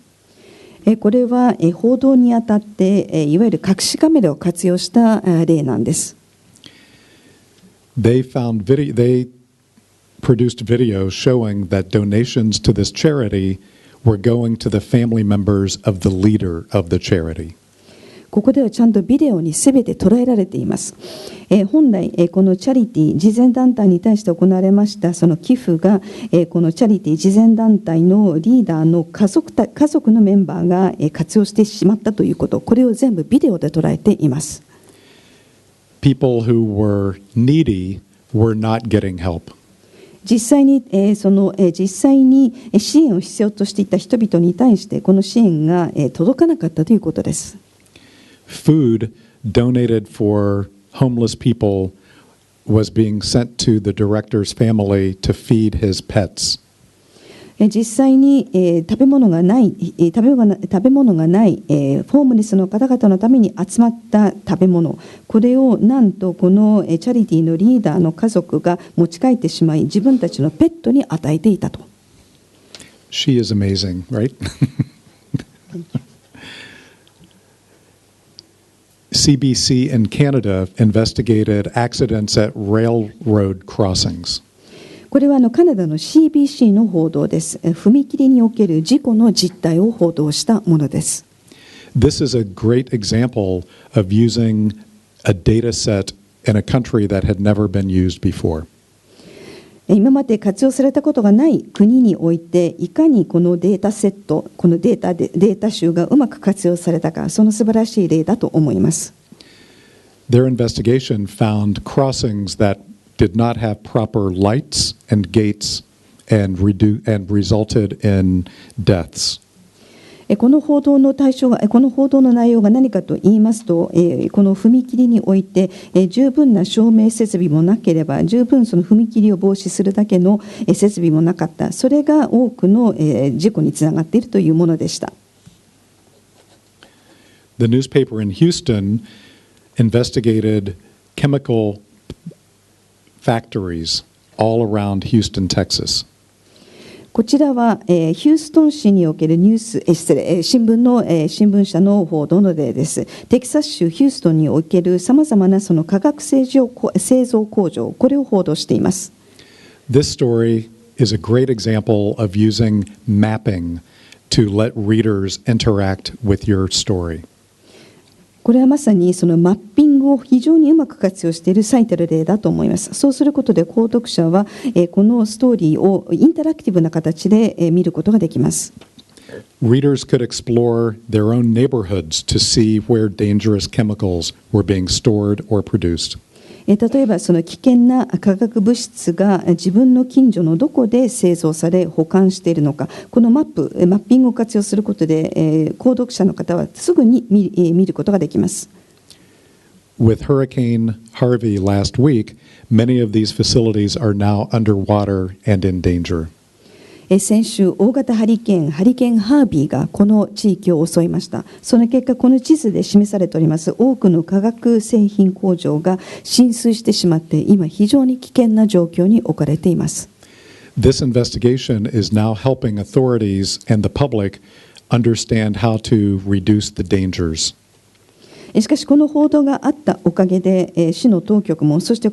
これは報道にあたっていわゆる隠しカメラを活用した例なんです。They produced videos showing that donations to this charity were going to the family members of the leader of the charity. ここではちゃんとビデオにすべて捉えられています。本来このチャリティー慈善団体に対して行われましたその寄付がこのチャリティー慈善団体のリーダーの家族のメンバーが活用してしまったということ、これを全部ビデオで捉えています。People who were needy were not getting help. 実際に支援を必要としていた人々に対してこの支援が届かなかったということです。Food donated for homeless people was being sent to the director's family to feed his pets. 実際に食べ物がないホームレスの方々のために集まった食べ物、これをなんとこのチャリティーのリーダーの家族が持ち帰ってしまい自分たちのペットに与えていたと。She is amazing, right? CBC in Canada investigated accidents at railroad crossings. これはカナダの CBC の報道です。踏切における事故の実態を報道したものです。This is a great example of using a data set in a country that had never been used before. 今まで活用されたことがない国において、いかにこのデータセット、このデータ集がうまく活用されたか、その素晴らしい例だと思います。Their investigation found crossings that did not have proper lights and gates and resulted in deaths. この報道の内容が何かと言いますと、この踏切において十分な照明設備もなければ、十分その踏切を防止するだけの設備もなかった、それが多くの事故につながっているというものでした。The newspaper in Houston investigated chemical factories all around Houston, Texas. こちらは、ヒューストン市における新聞社の報道の例です。テキサス州ヒューストンにおけるさまざまなその化学製造工場、これを報道しています。This story is a great example of using mapping to let readers interact with your story. これはまさにそのマッピングを非常にうまく活用している最たる例だと思います。そうすることで購読者はこのストーリーをインタラクティブな形で見ることができます。Readers could explore their own neighborhoods to see where dangerous chemicals were being stored or produced. 例えばその危険な化学物質が自分の近所のどこで製造され保管しているのか、このマッピングを活用することで購読者の方はすぐに見ることができます。With Hurricane Harvey last week, many of these facilities are now underwater and in danger. 先週、大型ハリケーンハービーがこの地域を襲いました。その結果、この地図で示されております多くの化学製品工場が浸水してしまって、今非常に危険な状況に置かれています。This investigation is now helping authorities and the public understand how to reduce the dangers. しかしこの報道があったおかげで市の当局もそして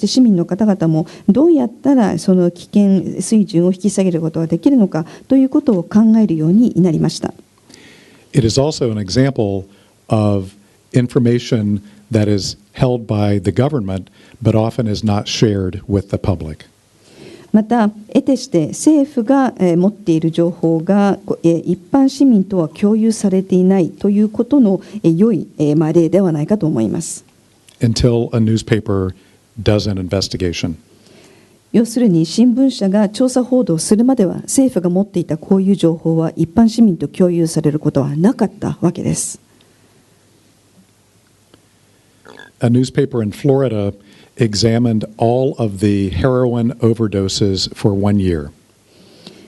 市民の方々もどうやったらその危険水準を引き下げることができるのかということを考えるようになりました。It is also an example of information that is held by the government but often is not shared with the public. また得てして政府が持っている情報が一般市民とは共有されていないということの良い例ではないかと思います。Until a newspaper does an investigation. 要するに新聞社が調査報道するまでは政府が持っていたこういう情報は一般市民と共有されることはなかったわけです。A newspaper in Florida examined all of the heroin overdoses for 1 year.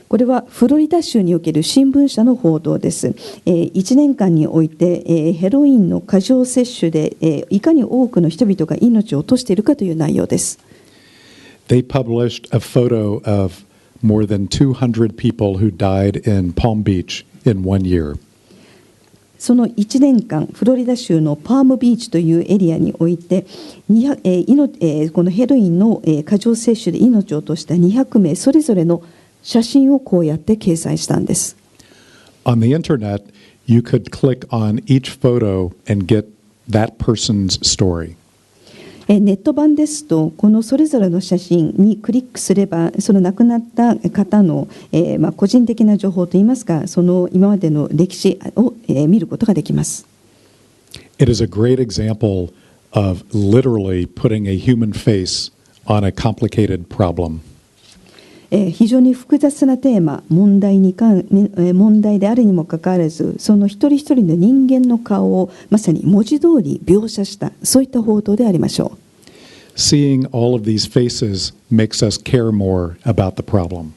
これはフロリダ州における新聞社の報道です。1年間においてヘロインの過剰摂取でいかに多くの人々が命を落としているかという内容です。They published a photo of more than 200 people who died in Palm Beach in 1 year. その1年間、フロリダ州のパームビーチというエリアにおいてこのヘロインの過剰摂取で命を落とした200名それぞれの写真をこうやって掲載したんです。On the internet, you could click on each photo and get that person's story. ネット版ですとこのそれぞれの写真にクリックすればその亡くなった方の個人的な情報といいますか、その今までの歴史を見ることができます。It is a great example of literally putting a human face on a complicated problem. 非常に複雑なテーマ、問題であるにもかかわらず、その一人一人の人間の顔をまさに文字通り描写した、そういった報道でありましょう。Seeing all of these faces makes us care more about the problem.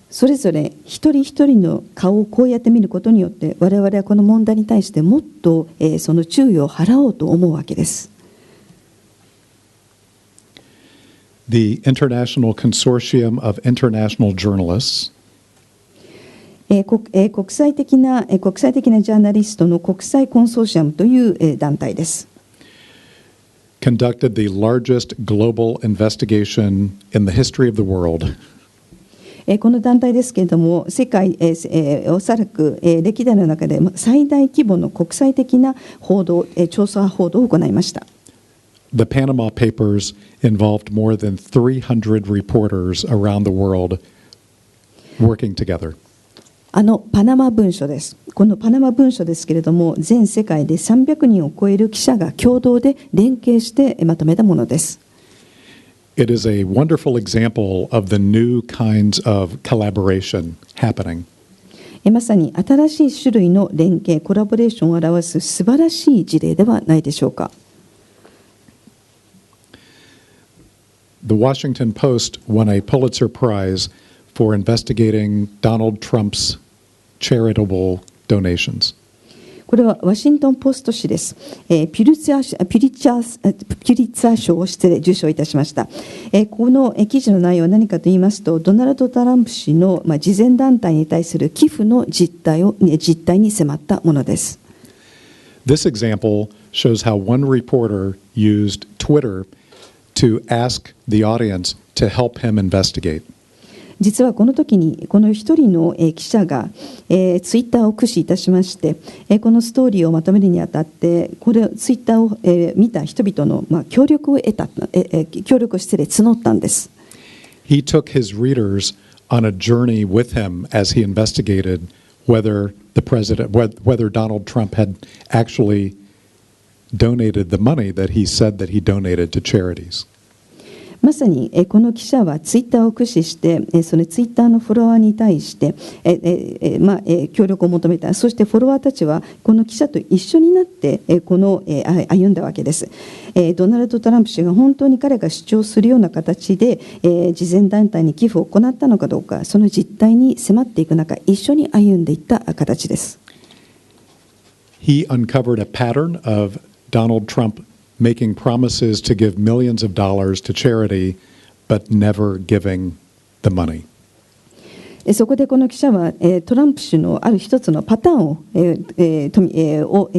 それぞれ一人一人の顔をこうやって見ることによって、我々はこの問題に対してもっとその注意を払おうと思うわけです。The International Consortium of International Journalists 国際的なジャーナリストの国際コンソーシアムという団体です。conducted the largest global investigation in the history of the world. この団体ですけれども、世界おそらく歴代の中で最大規模の国際的な調査報道を行いました。the Panama Papers involved more than 300 reporters around the world working together. パナマ文書です。このパナマ文書ですけれども、全世界で300人を超える記者が共同で連携してまとめたものです。It is a wonderful example of the new kinds of collaboration happening. まさに新しい種類の連携、コラボレーションを表す素晴らしい事例ではないでしょうか。The Washington Post won a Pulitzer Prize for investigating Donald Trump's charitable donations. これはワシントン・ポスト紙です。ピュリツァー賞を受賞いたしました。この記事の内容は何かと言いますと、ドナルド・トランプ氏の慈善団体に対する寄付の実態に迫ったものです。This example shows how one reporter used Twitter to ask the audience to help him investigate. 実はこの時にこの一人の記者がツイッターを駆使いたしましてこのストーリーをまとめるにあたってこれツイッターを見た人々の協力を募ったんです。He took his readers on a journey with him as he investigated whether Donald Trump had actually donated the money that he said that he donated to charities. まさにこの記者はツイッターを駆使してそのツイッターのフォロワーに対して協力を求めた。そしてフォロワーたちはこの記者と一緒になって歩んだわけです。ドナルド・トランプ氏が本当に彼が主張するような形で慈善団体に寄付を行ったのかどうか、その実態に迫っていく中一緒に歩んでいった形です。He uncovered a pattern of Donald Trump making promises to give millions of dollars to charity, but never giving the money. そこでこの記者はトランプ氏のある一つのパターンを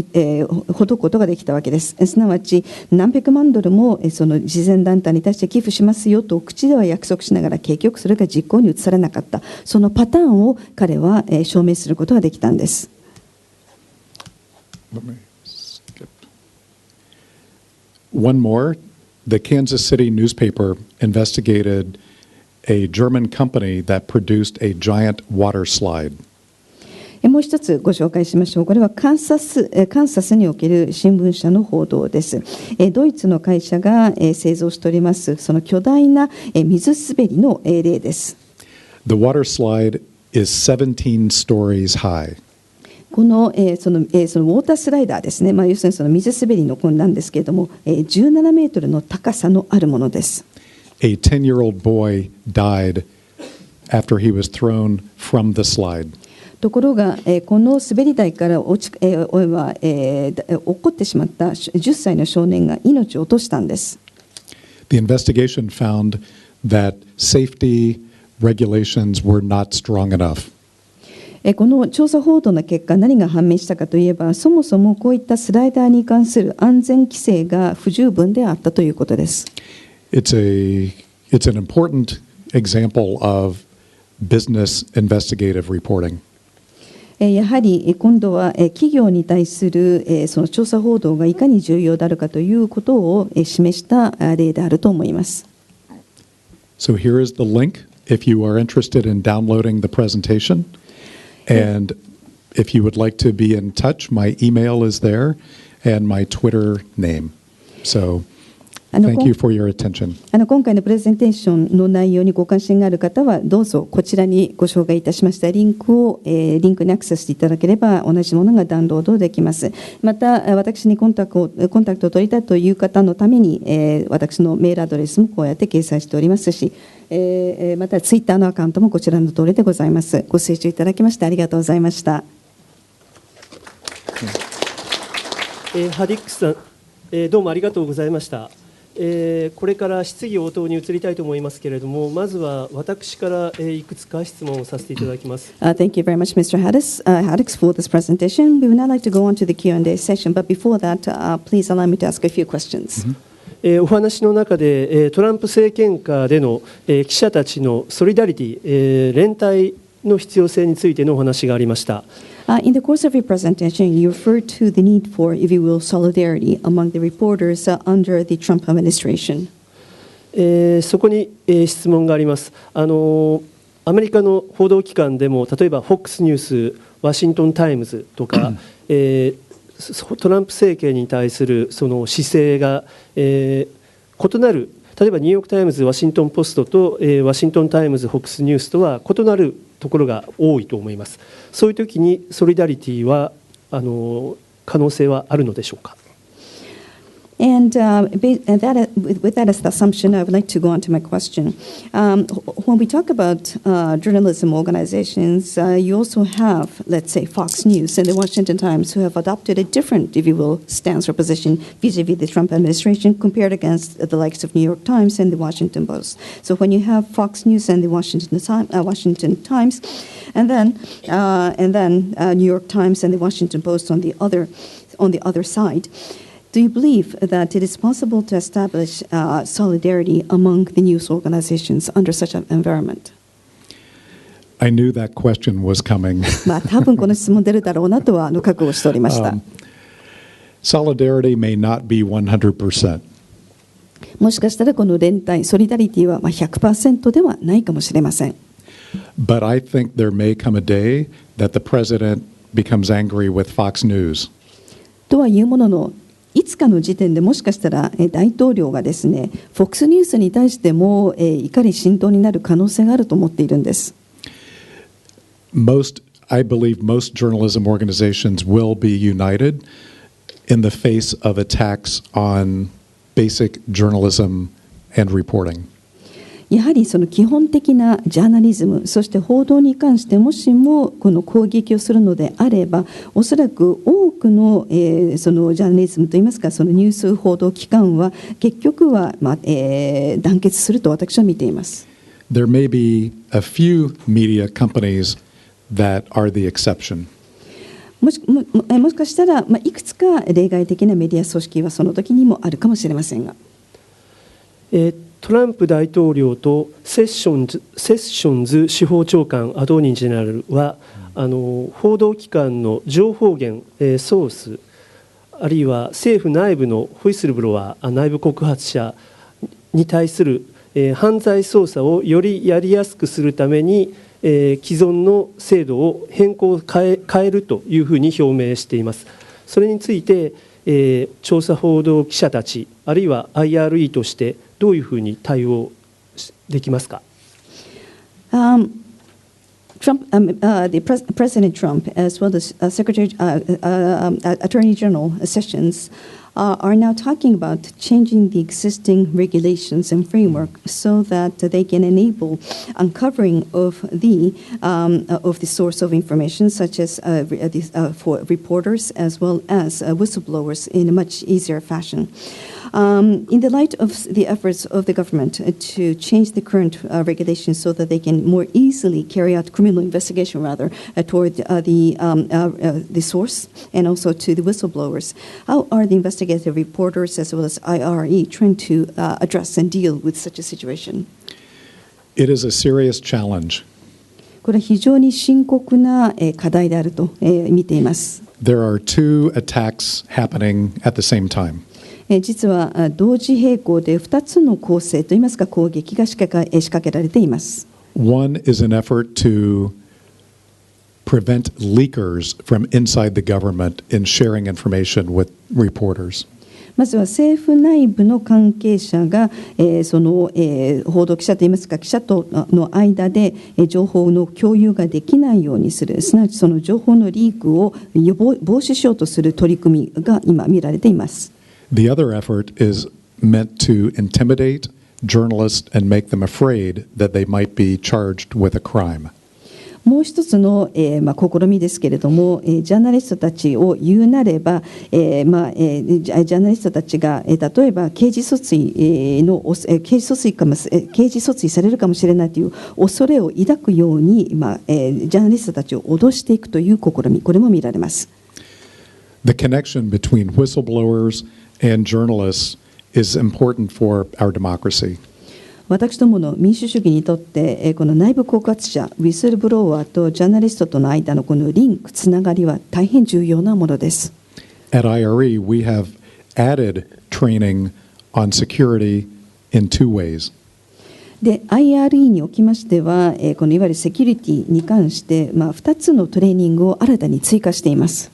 ほどくことができたわけです。すなわち何百万ドルもその慈善団体に対して寄付しますよと口では約束しながら結局それが実行に移されなかった。そのパターンを彼は証明することができたんです。One more, the Kansas City newspaper investigated a German company that produced a giant water slide. もう一つご紹介しましょう。これはカンサスにおける新聞社の報道です。ドイツの会社が製造しておりますその巨大な水滑りの例です。The water slide is 17 stories high. このそのウォータースライダーですね、要するにその水滑りのこんなんですけれども、17メートルの高さのあるものです。A 10-year-old boy died after he was thrown from the slide. ところがこの滑り台から落っこってしまった10歳の少年が命を落としたんです。The investigation found that safety regulations were not strong enough. この調査報道の結果、何が判明したかといえば、そもそもこういったスライダーに関する安全規制が不十分であったということです。It's an important example of business investigative reporting. やはり今度は企業に対するその調査報道がいかに重要であるかということを示した例であると思います。So here is the link if you are interested in downloading the presentation. And if you would like to be in touch, my email is there and my Twitter name. So thank you for your attention. 今回のプレゼンテーションの内容にご関心がある方はどうぞこちらにご紹介いたしましたリンクにアクセスしていただければ同じものがダウンロードできます。また私にコンタクトを取りたいという方のために私のメールアドレスもこうやって掲載しておりますし、またツイッターのアカウントもこちらの通りでございます。ご清聴いただきましてありがとうございました。ハディックスさん、どうもありがとうございました。これから質疑応答に移りたいと思いますけれども、まずは私からいくつか質問をさせていただきます。Thank you very much, Mr. Haddix, for this presentation. We would now like to go on to the Q&A session, but before that, please allow me to ask a few questions. お話の中でトランプ政権下での記者たちのソリダリティ、連帯の必要性についてのお話がありました。In the course of your presentation, you referred to the need for, if you will, solidarity among the reporters under the Trump administration. そこに、質問があります。アメリカの報道機関でも、例えば FOX ニュース、ワシントン・タイムズとか、トランプ政権に対するその姿勢が、異なる、例えばニューヨーク・タイムズ、ワシントン・ポストと、ワシントン・タイムズ、FOX ニュースとは異なるところが多いと思います。そういうときにソリダリティは可能性はあるのでしょうか。And with that as the assumption, I would like to go on to my question. When we talk about journalism organizations, you also have, let's say, Fox News and the Washington Times, who have adopted a different, if you will, stance or position vis-a-vis the Trump administration compared against the likes of New York Times and the Washington Post. So when you have Fox News and the Washington Times, and then New York Times and the Washington Post on the other side, do you believe that it is possible to establish solidarity among the news organizations under such an environment? I knew that question was coming. 多分この質問出るだろうなとは覚悟しておりました。Solidarity may not be 100%. もしかしたらこの連帯、ソリダリティは100% ではないかもしれません。But I think there may come a day that the president becomes angry with Fox News. とはいうものの、いつかの時点でもしかしたら大統領がですね、FOX ニュースに対しても怒り心頭になる可能性があると思っているんです。I believe most journalism organizations will be united in the face of attacks on basic journalism and reporting. やはりその基本的なジャーナリズム、そして報道に関してもしもこの攻撃をするのであれば、おそらく多くの、そのジャーナリズムといいますか、そのニュース報道機関は結局は、団結すると私は見ています。There may be a few media companies that are the exception. もしかしたら、いくつか例外的なメディア組織はその時にもあるかもしれませんが。トランプ大統領とセッションズ司法長官アトーニージェネラルは報道機関の情報源、ソースあるいは政府内部のホイッスルブロワー内部告発者に対する、犯罪捜査をよりやりやすくするために、既存の制度を変えるというふうに表明しています。それについて、調査報道記者たちあるいは IRE としてどういうふうに対応できますか。President Trump, as well as Attorney General Sessions, are now talking about changing the existing regulations and framework so that they can enable uncovering of the source of information, such as for reporters as well as whistleblowers, in a much easier fashion. In the light of the efforts of the government to change the current regulations so that they can more easily carry out criminal investigation, toward the source and also to the whistleblowers, how are the investigative reporters as well as IRE trying to address and deal with such a situation? It is a serious challenge. これは非常に深刻な課題であると見ています。There are two attacks happening at the same time. 実は同時並行で2つの攻勢といいますか攻撃が仕掛けられています。One is an effort to prevent leakers from inside the government in sharing information with reporters. まずは政府内部の関係者が、その、報道記者といいますか記者との間で情報の共有ができないようにする、すなわちその情報のリークを防止しようとする取り組みが今見られています。The other effort is meant to intimidate journalists and make them afraid that they might be charged with a crime. もう一つの、試みですけれども、ジャーナリストたちを言うなれば、ジャーナリストたちが、例えば刑事訴追されるかもしれないという恐れを抱くように、ジャーナリストたちを脅していくという試み、これも見られます。The connection between whistleblowers and journalists is important for our democracy. 私どもの民主主義にとって、この内部告発者、ウィスルブロワーとジャーナリストとの間のこのリンク、つながりは大変重要なものです。At IRE, we have added training on security in two ways. で IRE におきましては、このいわゆるセキュリティに関して、2つのトレーニングを新たに追加しています。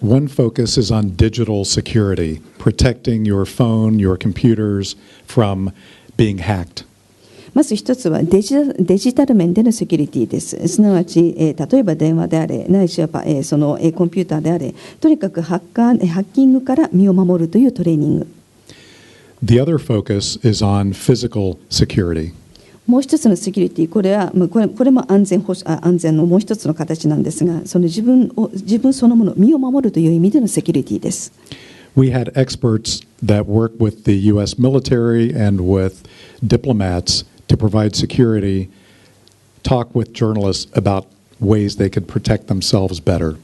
One focus is on digital security, protecting your phone, your computers from being hacked. まず一つはデジタル面でのセキュリティです。すなわち、例えば電話であれ、ないしはそのコンピューターであれ、とにかくハッキングから身を守るというトレーニング。The other focus is on physical security. もう一つのセキュリティ、これも安全のもう一つの形なんですが、その自分そのもの、身を守るという意味でのセキュリティです。We had experts that work with the U.S. military and with diplomats to provide security, talk with journalists about ways they could protect themselves better.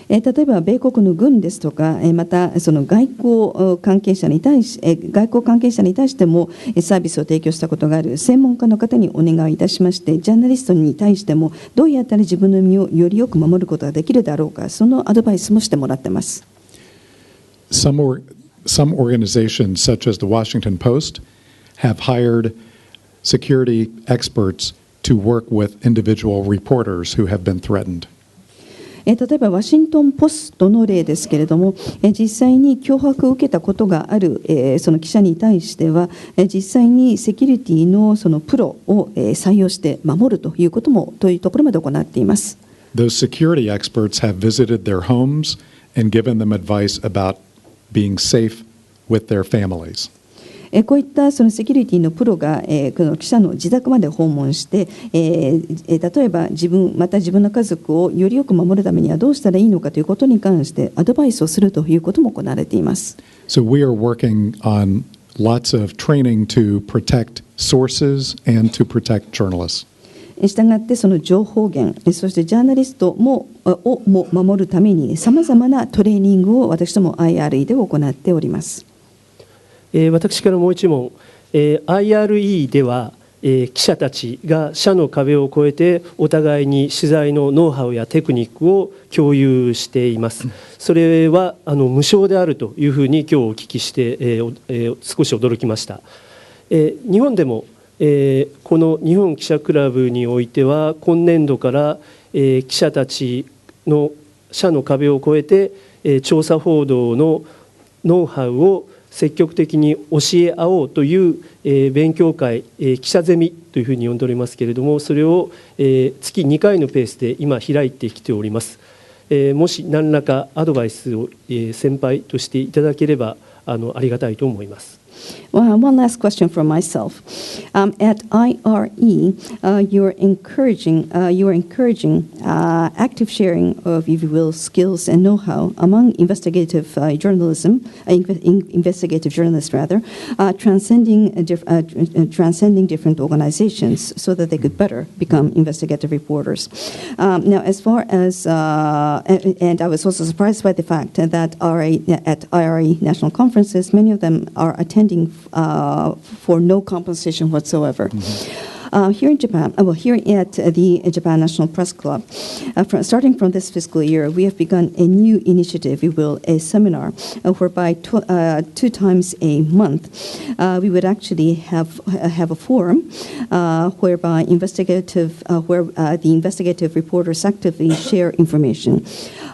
例えば米国の軍ですとか、またその外交関係者に対してもサービスを提供したことがある専門家の方にお願いいたしまして、ジャーナリストに対してもどうやったら自分の身をよりよく守ることができるだろうか、そのアドバイスもしてもらっています。Some organizations, such as the Washington Post, have hired security experts to work with individual reporters who have been threatened. 例えばワシントン・ポストの例ですけれども、実際に脅迫を受けたことがあるその記者に対しては、実際にセキュリティのそのプロを採用して守るということもというところまで行っています。Those security experts have visited their homes and given them advice about being safe with their families. こういったそのセキュリティのプロが、この記者の自宅まで訪問して、例えばまた自分の家族をよりよく守るためにはどうしたらいいのかということに関してアドバイスをするということも行われています。So we are working on lots of training to protect sources and to protect journalists. したがってその情報源、そしてジャーナリストを守るためにさまざまなトレーニングを私ども IRE で行っております。私からもう一問、IRE では、記者たちが社の壁を越えてお互いに取材のノウハウやテクニックを共有しています。それは無償であるというふうに今日お聞きして、少し驚きました。日本でも、この日本記者クラブにおいては今年度から、記者たちの社の壁を越えて、調査報道のノウハウを積極的に教え合おうという、勉強会、記者ゼミというふうに呼んでおりますけれども、それを、月2回のペースで今開いてきております。もし何らかアドバイスを、先輩としていただければありがたいと思います。Well, one last question from myself. At IRE, you're encouraging active sharing of, if you will, skills and know-how among investigative journalists, rather, transcending different organizations so that they could better become investigative reporters. Now, as far as, and I was also surprised by the fact that at IRE national conferences, many of them are attending for no compensation whatsoever. Here in Japan, here at the Japan National Press Club, starting from this fiscal year, we have begun a new initiative, if you will, a seminar, whereby 2 times a month, we would actually have a forum whereby the investigative reporters actively share information.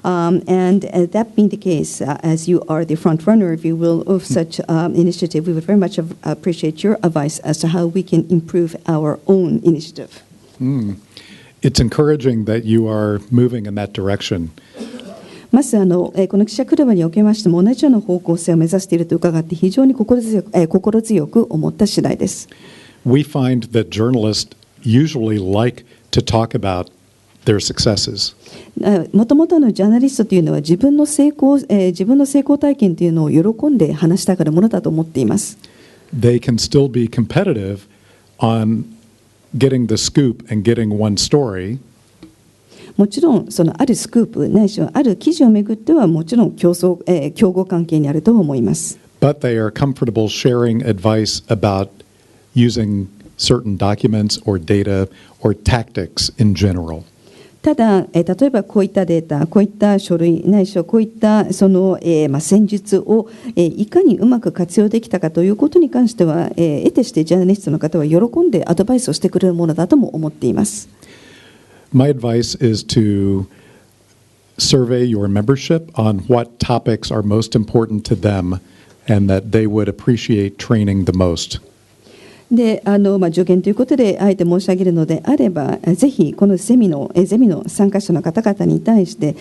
And that being the case, as you are the front runner, if you will, of such initiative, we would very much appreciate your advice as to how we can improve our own initiative. It's encouraging that you are moving in that direction. まずこの記者クラブにおきましても同じような方向性を目指していると伺って非常に心強く思った次第です。We find that journalists usually like to talk about their successes. もともとのジャーナリストというのは自分の成功体験というのを喜んで話したがるものだと思っています。They can still be competitive on getting the scoop and getting one story. もちろんそのあるスクープないしはある記事をめぐってはもちろん競合関係にあると思います。But they are comfortable sharing advice about using certain documents or data or tactics in general. ただ、例えばこういったデータ、こういった書類、ないしはこういったその、戦術を、いかにうまく活用できたかということに関しては、得てしてジャーナリストの方は喜んでアドバイスをしてくれるものだとも思っています。My advice is to survey your membership on what topics are most important to them and that they would appreciate training the most. で助言ということであえて申し上げるのであれば、ぜひこのゼミの参加者の方々に対して、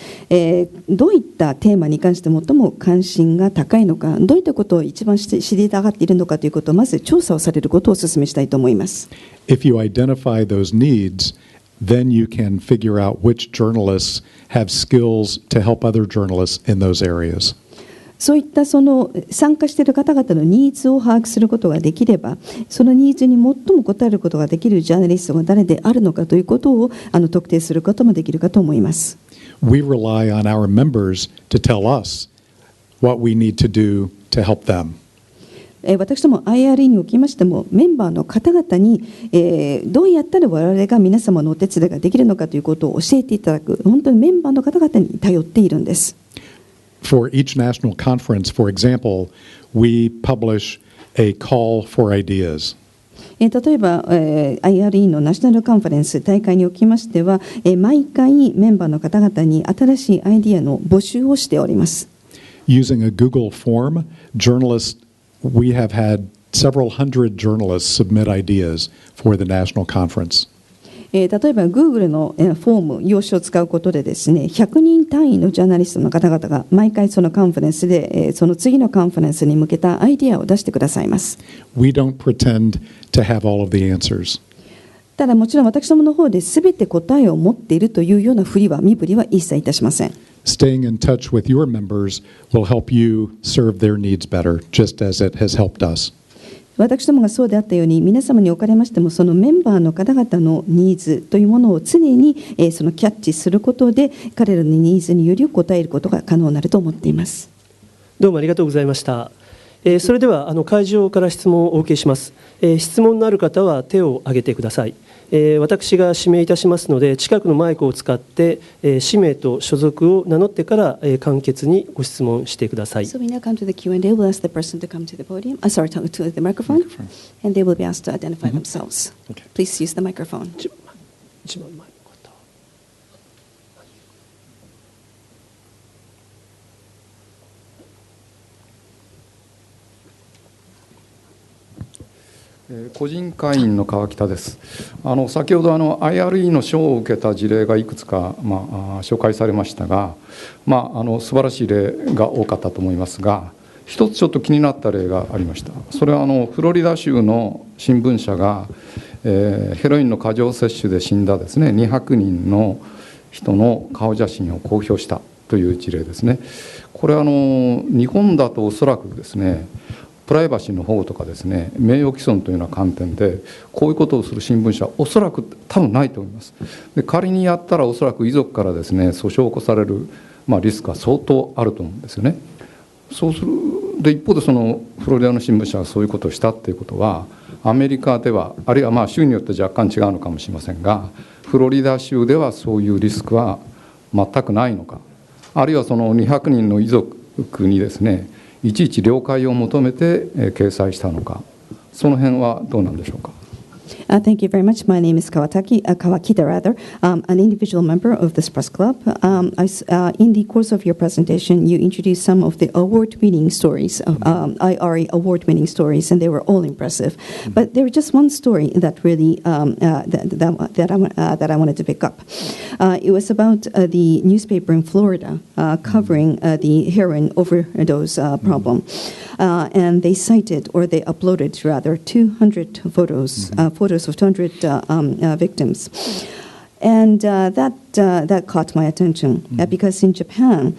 どういったテーマに関して最も関心が高いのか、どういったことを一番知りたがっているのかということをまず調査をされることをお勧めしたいと思います。If you identify those needs, then you can figure out which journalists have skills to help other journalists in those areas. そういったその参加している方々のニーズを把握することができれば、そのニーズに最も応えることができるジャーナリストが誰であるのかということを特定することもできるかと思います。We rely on our members to tell us what we need to do to help them. 私ども IRE におきましても、メンバーの方々に、どうやったら我々が皆様のお手伝いができるのかということを教えていただく、本当にメンバーの方々に頼っているんです。For each national conference, for example, we publish a call for ideas. 例えば、IRE のナショナルカンファレンス大会におきましては、毎回メンバーの方々に新しいアイディアの募集をしております。Using a Google form, we have had several hundred journalists submit ideas for the national conference. 例えば Google のフォーム、用紙を使うことでですね、100人単位のジャーナリストの方々が毎回そのカンファレンスで、その次のカンファレンスに向けたアイディアを出してくださいます。We don't pretend to have all of the answers. ただもちろん私どもの方で全て答えを持っているというような身振りは一切いたしません。Staying in touch with your members will help you serve their needs better, just as it has helped us. 私どもがそうであったように、皆様におかれましてもそのメンバーの方々のニーズというものを常にそのキャッチすることで、彼らのニーズにより応えることが可能になると思っています。どうもありがとうございました。それでは会場から質問をお受けします。質問のある方は手を挙げてください。私が指名いたしますので、近くのマイクを使って氏名と所属を名乗ってから簡潔にご質問してください。So we now come to the Q&A. We'll ask the person to come to the podium. Sorry, to the microphone, and they will be asked to identify themselves. Please use the microphone. 一番前の方。個人会員の川北です。先ほどIRE の賞を受けた事例がいくつか、紹介されましたが、素晴らしい例が多かったと思いますが、一つちょっと気になった例がありました。それはフロリダ州の新聞社が、ヘロインの過剰摂取で死んだですね、200人の人の顔写真を公表したという事例ですね。これ日本だとおそらくですね、プライバシーの保護とかですね、名誉毀損というような観点でこういうことをする新聞社はおそらく多分ないと思います。で、仮にやったらおそらく遺族からですね、訴訟を起こされる、リスクが相当あると思うんですよね。そうするで、一方でそのフロリダの新聞社がそういうことをしたということは、アメリカでは、あるいは州によって若干違うのかもしれませんが、フロリダ州ではそういうリスクは全くないのか、あるいはその200人の遺族にですね、いちいち了解を求めて掲載したのか、その辺はどうなんでしょうか。Thank you very much. My name is Kawakita, an individual member of this press club. In the course of your presentation, you introduced some of the award-winning stories, IRE award-winning stories, and they were all impressive. But there was just one story that really that I wanted to pick up. It was about the newspaper in Florida covering the heroin overdose problem, and they cited, or they uploaded rather, 200 photos of 200 victims. And that that caught my attention because in Japan,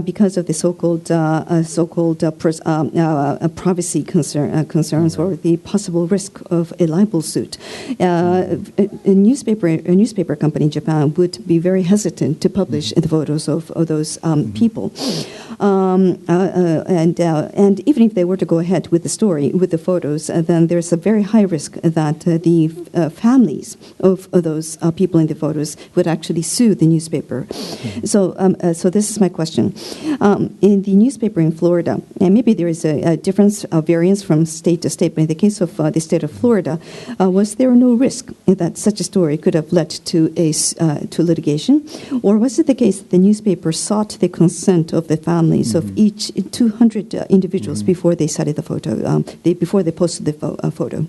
because of the so-called privacy concerns or the possible risk of a libel suit, a newspaper company in Japan would be very hesitant to publish the photos of those people. And even if they were to go ahead with the story, with the photos, then there's a very high risk that the families of those people in the photos would actually sue the newspaper. So this is my question. In the newspaper in Florida, and maybe there is a difference, a variance from state to state, but in the case of the state of Florida, was there no risk that such a story could have led to litigation? Or was it the case that the newspaper sought the consent of the families of each 200 individuals before they cited the photo, before they posted the photo?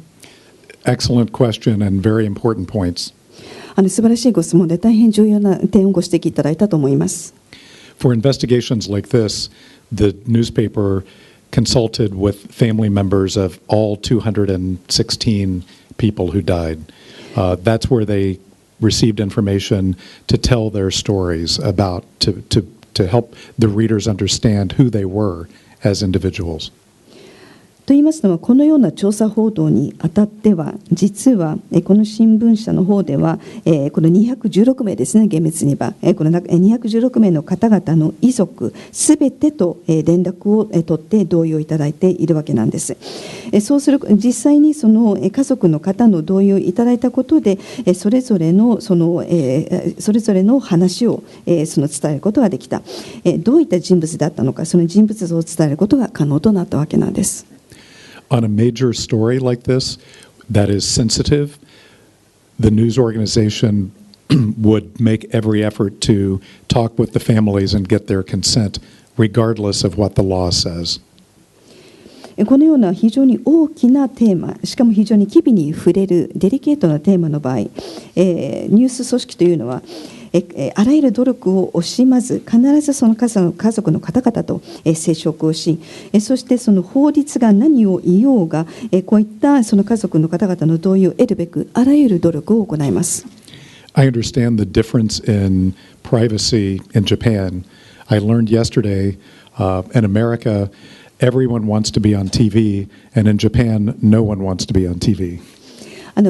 Excellent question and very important points. 素晴らしいご質問で大変重要な点をご指摘いただいたと思います。For investigations like this, the newspaper consulted with family members of all 216 people who died. That's where they received information to tell their stories about, to help the readers understand who they were as individuals. と言いますのは、このような調査報道にあたっては、実はこの新聞社の方では、この216名ですね、厳密に言えば、この216名の方々の遺族すべてと連絡を取って同意をいただいているわけなんです。そうする実際にその家族の方の同意をいただいたことで、それぞれの話を伝えることができた。どういった人物だったのか、その人物像を伝えることが可能となったわけなんです。On a major story like this that is sensitive, the news organization would make every effort to talk with the families and get their consent, regardless of what the law says. このような非常に大きなテーマ、しかも非常に機微に触れるデリケートなテーマの場合、ニュース組織というのはあらゆる努力を惜しまず、必ずその家族の方々と接触をし、そしてその法律が何を言おうが、こういったその家族の方々の同意を得るべく、あらゆる努力を行います。I understand the difference in privacy in Japan. I learned yesterday in America, everyone wants to be on TV, and in Japan, no one wants to be on TV.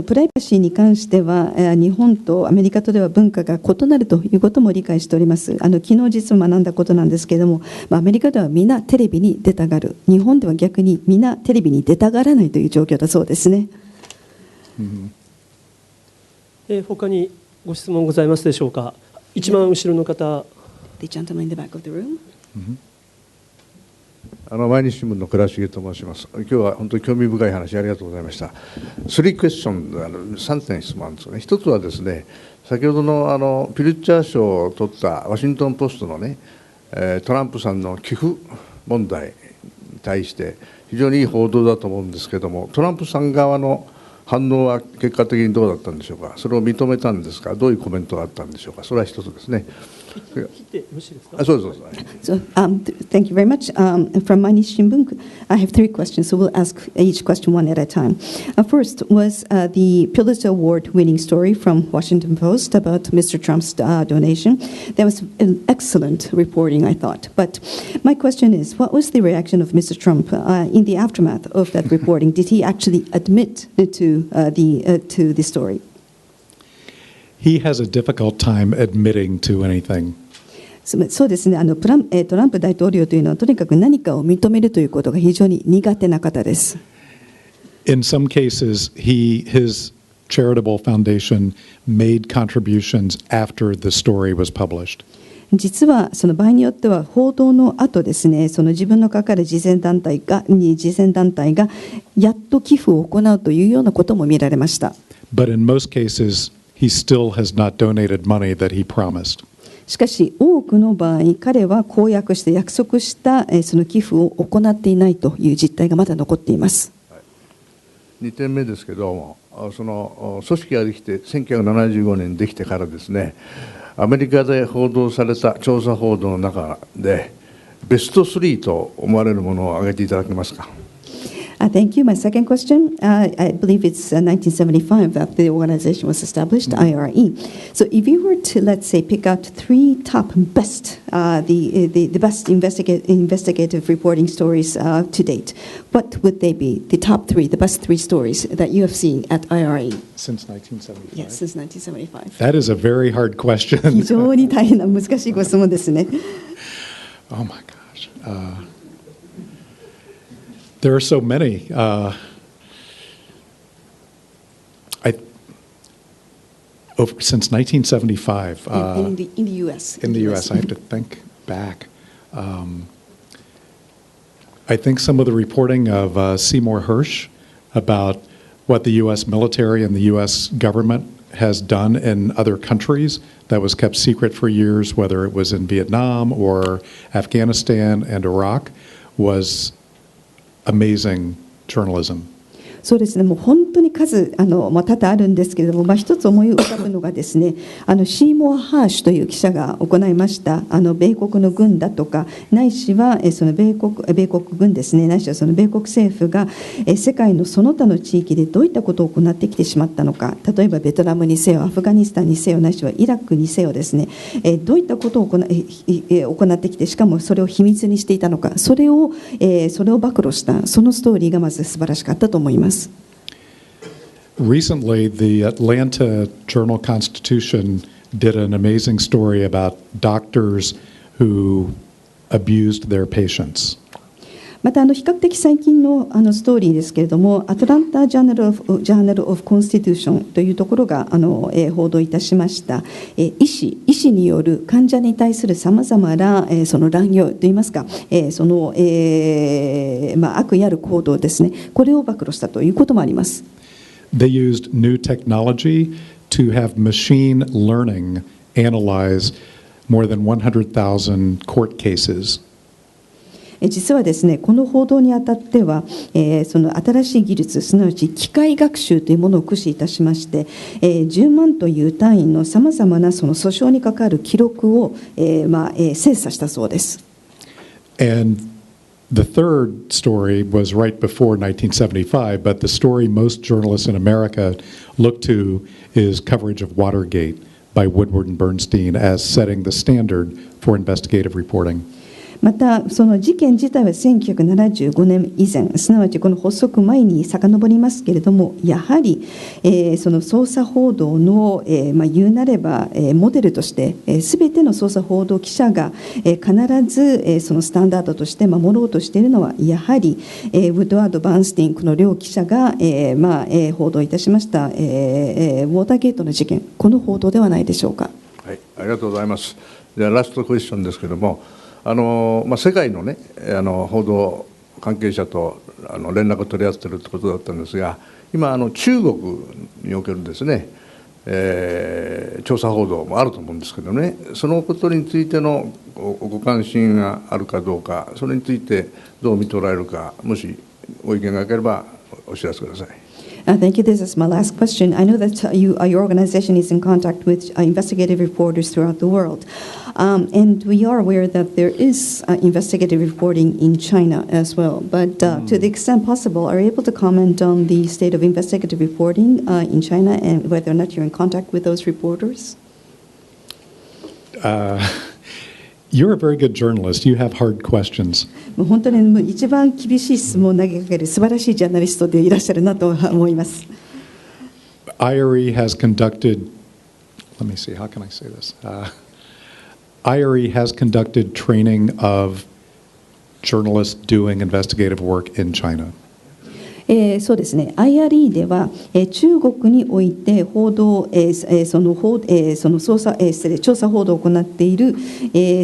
プライバシーに関しては日本とアメリカとでは文化が異なるということも理解しております。昨日実は学んだことなんですけれども、アメリカではみんなテレビに出たがる、日本では逆にみんなテレビに出たがらないという状況だそうですね。他にご質問ございますでしょうか。一番後ろの方。The gentleman in the back of the room. 毎日新聞の倉重と申します。今日は本当に興味深い話ありがとうございました。3クエスチョン、3点質問あるんですよね。一つはですね、先ほどのピルツァー賞を取ったワシントンポストのね、トランプさんの寄付問題に対して非常にいい報道だと思うんですけども、トランプさん側の反応は結果的にどうだったんでしょうか。それを認めたんですか。どういうコメントがあったんでしょうか。それは一つですね。そうです。So, thank you very much. From Mainichi Shimbun, I have 3 questions, so we'll ask each question one at a time. First was the Pulitzer Award-winning story from Washington Post about Mr. Trump's donation. That was an excellent reporting, I thought. But my question is, what was the reaction of Mr. Trump in the aftermath of that reporting? Did he actually admit to the story? He has a difficult time admitting to anything. そうですね。トランプ大統領というのはとにかく何かを認めるということが非常に苦手な方です。In some cases, his charitable foundation made contributions after the story was published. 実はその場合によっては報道の後ですね、その自分のかかる慈善団体がやっと寄付を行うというようなことも見られました。But in most cases, he still has not donated money that he promised. しかし多くの場合、彼は公約して約束したその寄付を行っていないという実態がまだ残っています。2点目ですけども、その組織ができて1975年にできてからですね、アメリカで報道された調査報道の中でベスト3と思われるものを挙げていただけますか。Thank you. My second question, I believe it's 1975 that the organization was established, IRE. So if you were to, let's say, pick out three top best, the best investigative reporting stories to date, what would they be? The top three, the best three stories that you have seen at IRE? Since 1975? Yes, since 1975. That is a very hard question. 非常に大変な難しいご質問ですね。Oh my gosh. There are so many. Since 1975. In the U.S. In the U.S., I have to think back. I think some of the reporting of Seymour Hersh about what the U.S. military and the U.S. government has done in other countries that was kept secret for years, whether it was in Vietnam or Afghanistan and Iraq, was amazing journalism. そうですね、もう本当に数多々あるんですけれども、一つ思い浮かぶのがですね、シーモア・ハーシュという記者が行いました米国の軍だとか、ないしはその米国軍ですね、ないしはその米国政府が世界のその他の地域でどういったことを行ってきてしまったのか、例えばベトナムにせよ、アフガニスタンにせよ、ないしはイラクにせよですね、どういったことを行ってきて、しかもそれを秘密にしていたのか、それを暴露した、そのストーリーがまず素晴らしかったと思います。Recently, the Atlanta Journal-Constitution did an amazing story about doctors who abused their patients. また比較的最近のストーリーですけれども、アトランタ・ジャーナル・オブ・コンスティテューションというところが報道いたしました。医師による患者に対するさまざまなその乱用といいますか、その悪意ある行動ですね、これを暴露したということもあります。They used new technology to have machine learning analyze more than 100,000 court cases. 実はですね、この報道にあたっては、その新しい技術、すなわち機械学習というものを駆使いたしまして、10万という単位のさまざまなその訴訟に関わる記録を、精査したそうです。And the third story was right before 1975, but the story most journalists in America look to is coverage of Watergate by Woodward and Bernstein as setting the standard for investigative reporting. またその事件自体は1975年以前、すなわちこの発足前に遡りますけれども、やはり、その捜査報道の、言うなれば、モデルとしてすべての捜査報道記者が、必ず、そのスタンダードとして守ろうとしているのはやはり、ウッドワード・バーンスティンこの両記者が、報道いたしました、ウォーターゲートの事件、この報道ではないでしょうか。はい、ありがとうございます。ではラストクエスチョンですけれども、世界のね報道関係者と連絡を取り合っているということだったんですが、今中国におけるですね、調査報道もあると思うんですけどね、そのことについてのご関心があるかどうか、それについてどう見ておられるか、もしご意見があればお知らせください。Thank you. This is my last question. I know that your organization is in contact with investigative reporters throughout the world. And we are aware that there is investigative reporting in China as well. But to the extent possible, are you able to comment on the state of investigative reporting in China and whether or not you're in contact with those reporters? You're a very good journalist. You have hard questions. 本当に一番厳しい質問を投げかける素晴らしいジャーナリストでいらっしゃるなと思います。IRE has conducted, let me see, how can I say this? IRE has conducted training of journalists doing investigative work in China. そうですね、IRE では中国において報道、その調査報道を行っている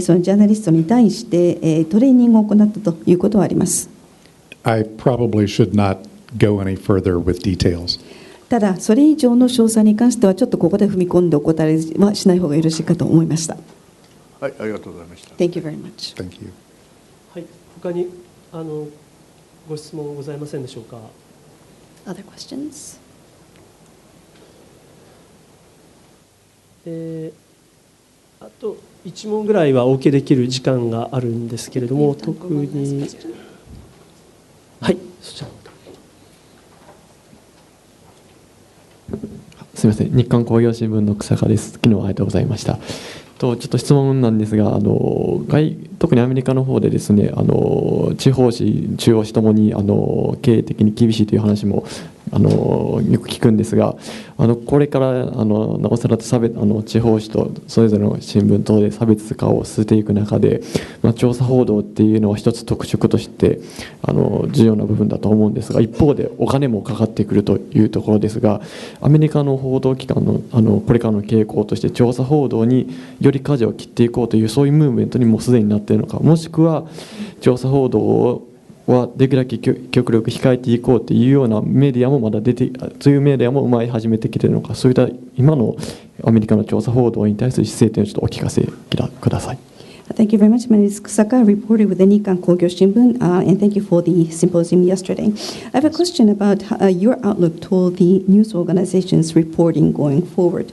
そのジャーナリストに対してトレーニングを行ったということはあります。I probably should not go any further with details. ただ、それ以上の詳細に関してはちょっとここで踏み込んでお答えはしない方がよろしいかと思いました。はい、ありがとうございました。Thank you very much. Thank you. はい、他にご質問ございませんでしょうか。Other questions? あと1問ぐらいはお受けできる時間があるんですけれども、特にはい、そちらの方。すみません、日刊工業新聞の草加です。昨日はありがとうございました。ちょっと質問なんですが、特にアメリカの方でですね、地方紙、中央紙ともに経営的に厳しいという話もよく聞くんですが、これからなおさら地方紙とそれぞれの新聞等で差別化を進めていく中で、調査報道っていうのは一つ特色として重要な部分だと思うんですが、一方でお金もかかってくるというところですが、アメリカの報道機関のこれからの傾向として調査報道により舵を切っていこうというそういうムーブメントにもうすでになっているのか、もしくは調査報道はできるだけ極力控えていこうというようなメディアもまだそういうメディアも生まれ始めてきているのか、そういった今のアメリカの調査報道に対する姿勢というのをちょっとお聞かせください。Thank you very much. My name is Kusaka, reporter with the Nikkan Kogyo Shimbun, and thank you for the symposium yesterday. I have a question about your outlook toward the news organizations reporting going forward.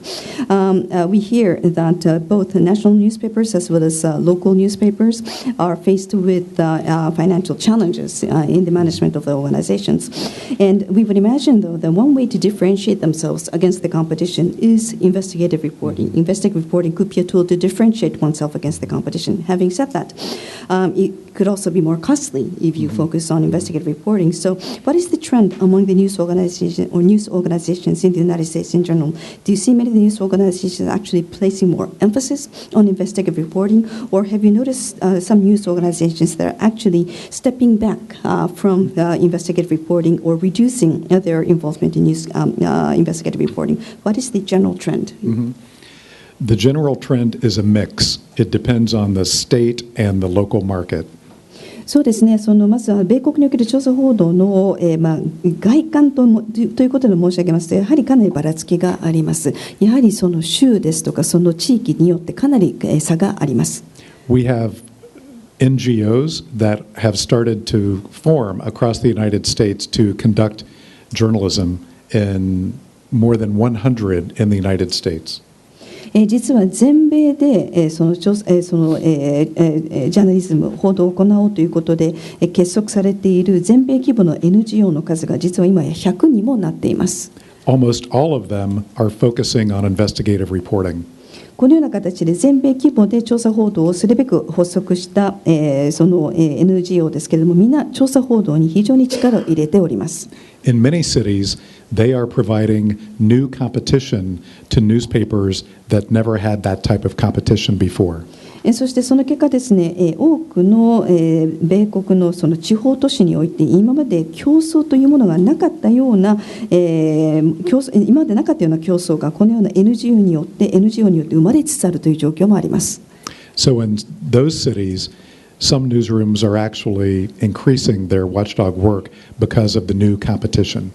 We hear that both national newspapers as well as local newspapers are faced with financial challenges in the management of the organizations. And we would imagine, though, that one way to differentiate themselves against the competition is investigative reporting. Investigative reporting could be a tool to differentiate oneself against the competition. Having said that, it could also be more costly if you focus on investigative reporting. So what is the trend among the news organizations in the United States in general? Do you see many of the news organizations actually placing more emphasis on investigative reporting, or have you noticed some news organizations that are actually stepping back from investigative reporting or reducing their involvement in news investigative reporting? What is the general trend? The general trend is a mix. It depends on the state and the local market. そうですね、まずは米国における調査報道の、外観ということで申し上げますと、やはりかなりばらつきがあります。やはりその州ですとかその地域によってかなり差があります。We have NGOs that have started to form across the United States to conduct journalism in more than 100 in the United States. 実は全米でジャーナリズム報道を行おうということで結束されている全米規模の NGO の数が実は今や100にもなっています。Almost all of them are focusing on investigative reporting. このような形で全米規模で調査報道をするべく発足した、NGO ですけれども、みんな調査報道に非常に力を入れております。In many cities, they are providing new competition to newspapers that never had that type of competition before. そしてその結果ですね、多くの米国のその地方都市において今まで競争というものがなかったような、今までなかったような競争がこのような NGO によって生まれつつあるという状況もあります。So in those cities, some newsrooms are actually increasing their watchdog work because of the new competition.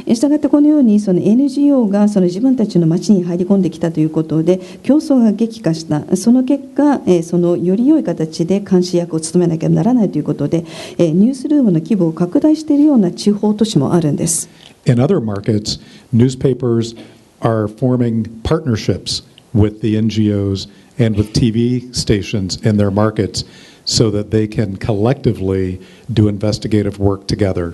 したがってこのようにその NGO がその自分たちの町に入り込んできたということで競争が激化した。その結果そのより良い形で監視役を務めなきゃならないということでニュースルームの規模を拡大しているような地方都市もあるんです。In other markets, newspapers are forming partnerships with the NGOs and with TV stations in their markets so that they can collectively do investigative work together.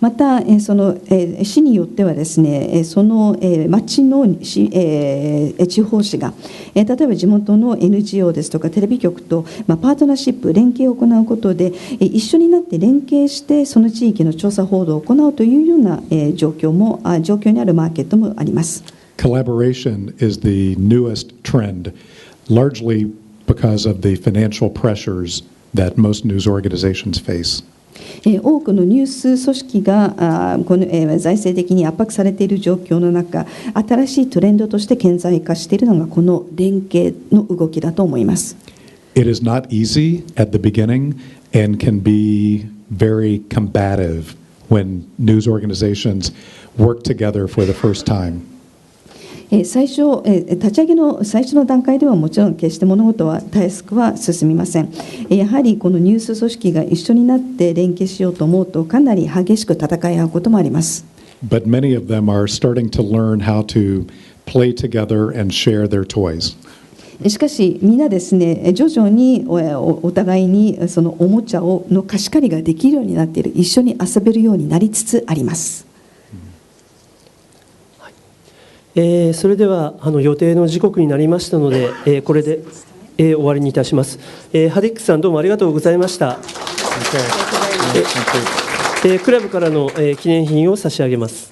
またその市によってはですね、その町の地方紙が例えば地元の NGO ですとかテレビ局とパートナーシップ連携を行うことで一緒になって連携してその地域の調査報道を行うというような状況にあるマーケットもあります。Collaboration is the newest trend, largely because of the financial pressures that most news organizations face. 多くのニュース組織がこの財政的に圧迫されている状況の中、新しいトレンドとして顕在化しているのがこの連携の動きだと思います。It is not easy at the beginning and can be very combative when news organizations work together for the first time. 立ち上げの最初の段階ではもちろん決して物事はたやすくは進みません。やはりこのニュース組織が一緒になって連携しようと思うとかなり激しく戦い合うこともあります。But many of them are starting to learn how to play together and share their toys. しかしみんなですね、徐々にお互いにそのおもちゃの貸し借りができるようになっている、一緒に遊べるようになりつつあります。それでは予定の時刻になりましたので、これで終わりにいたします。ハディックスさん、どうもありがとうございました。クラブからの記念品を差し上げます。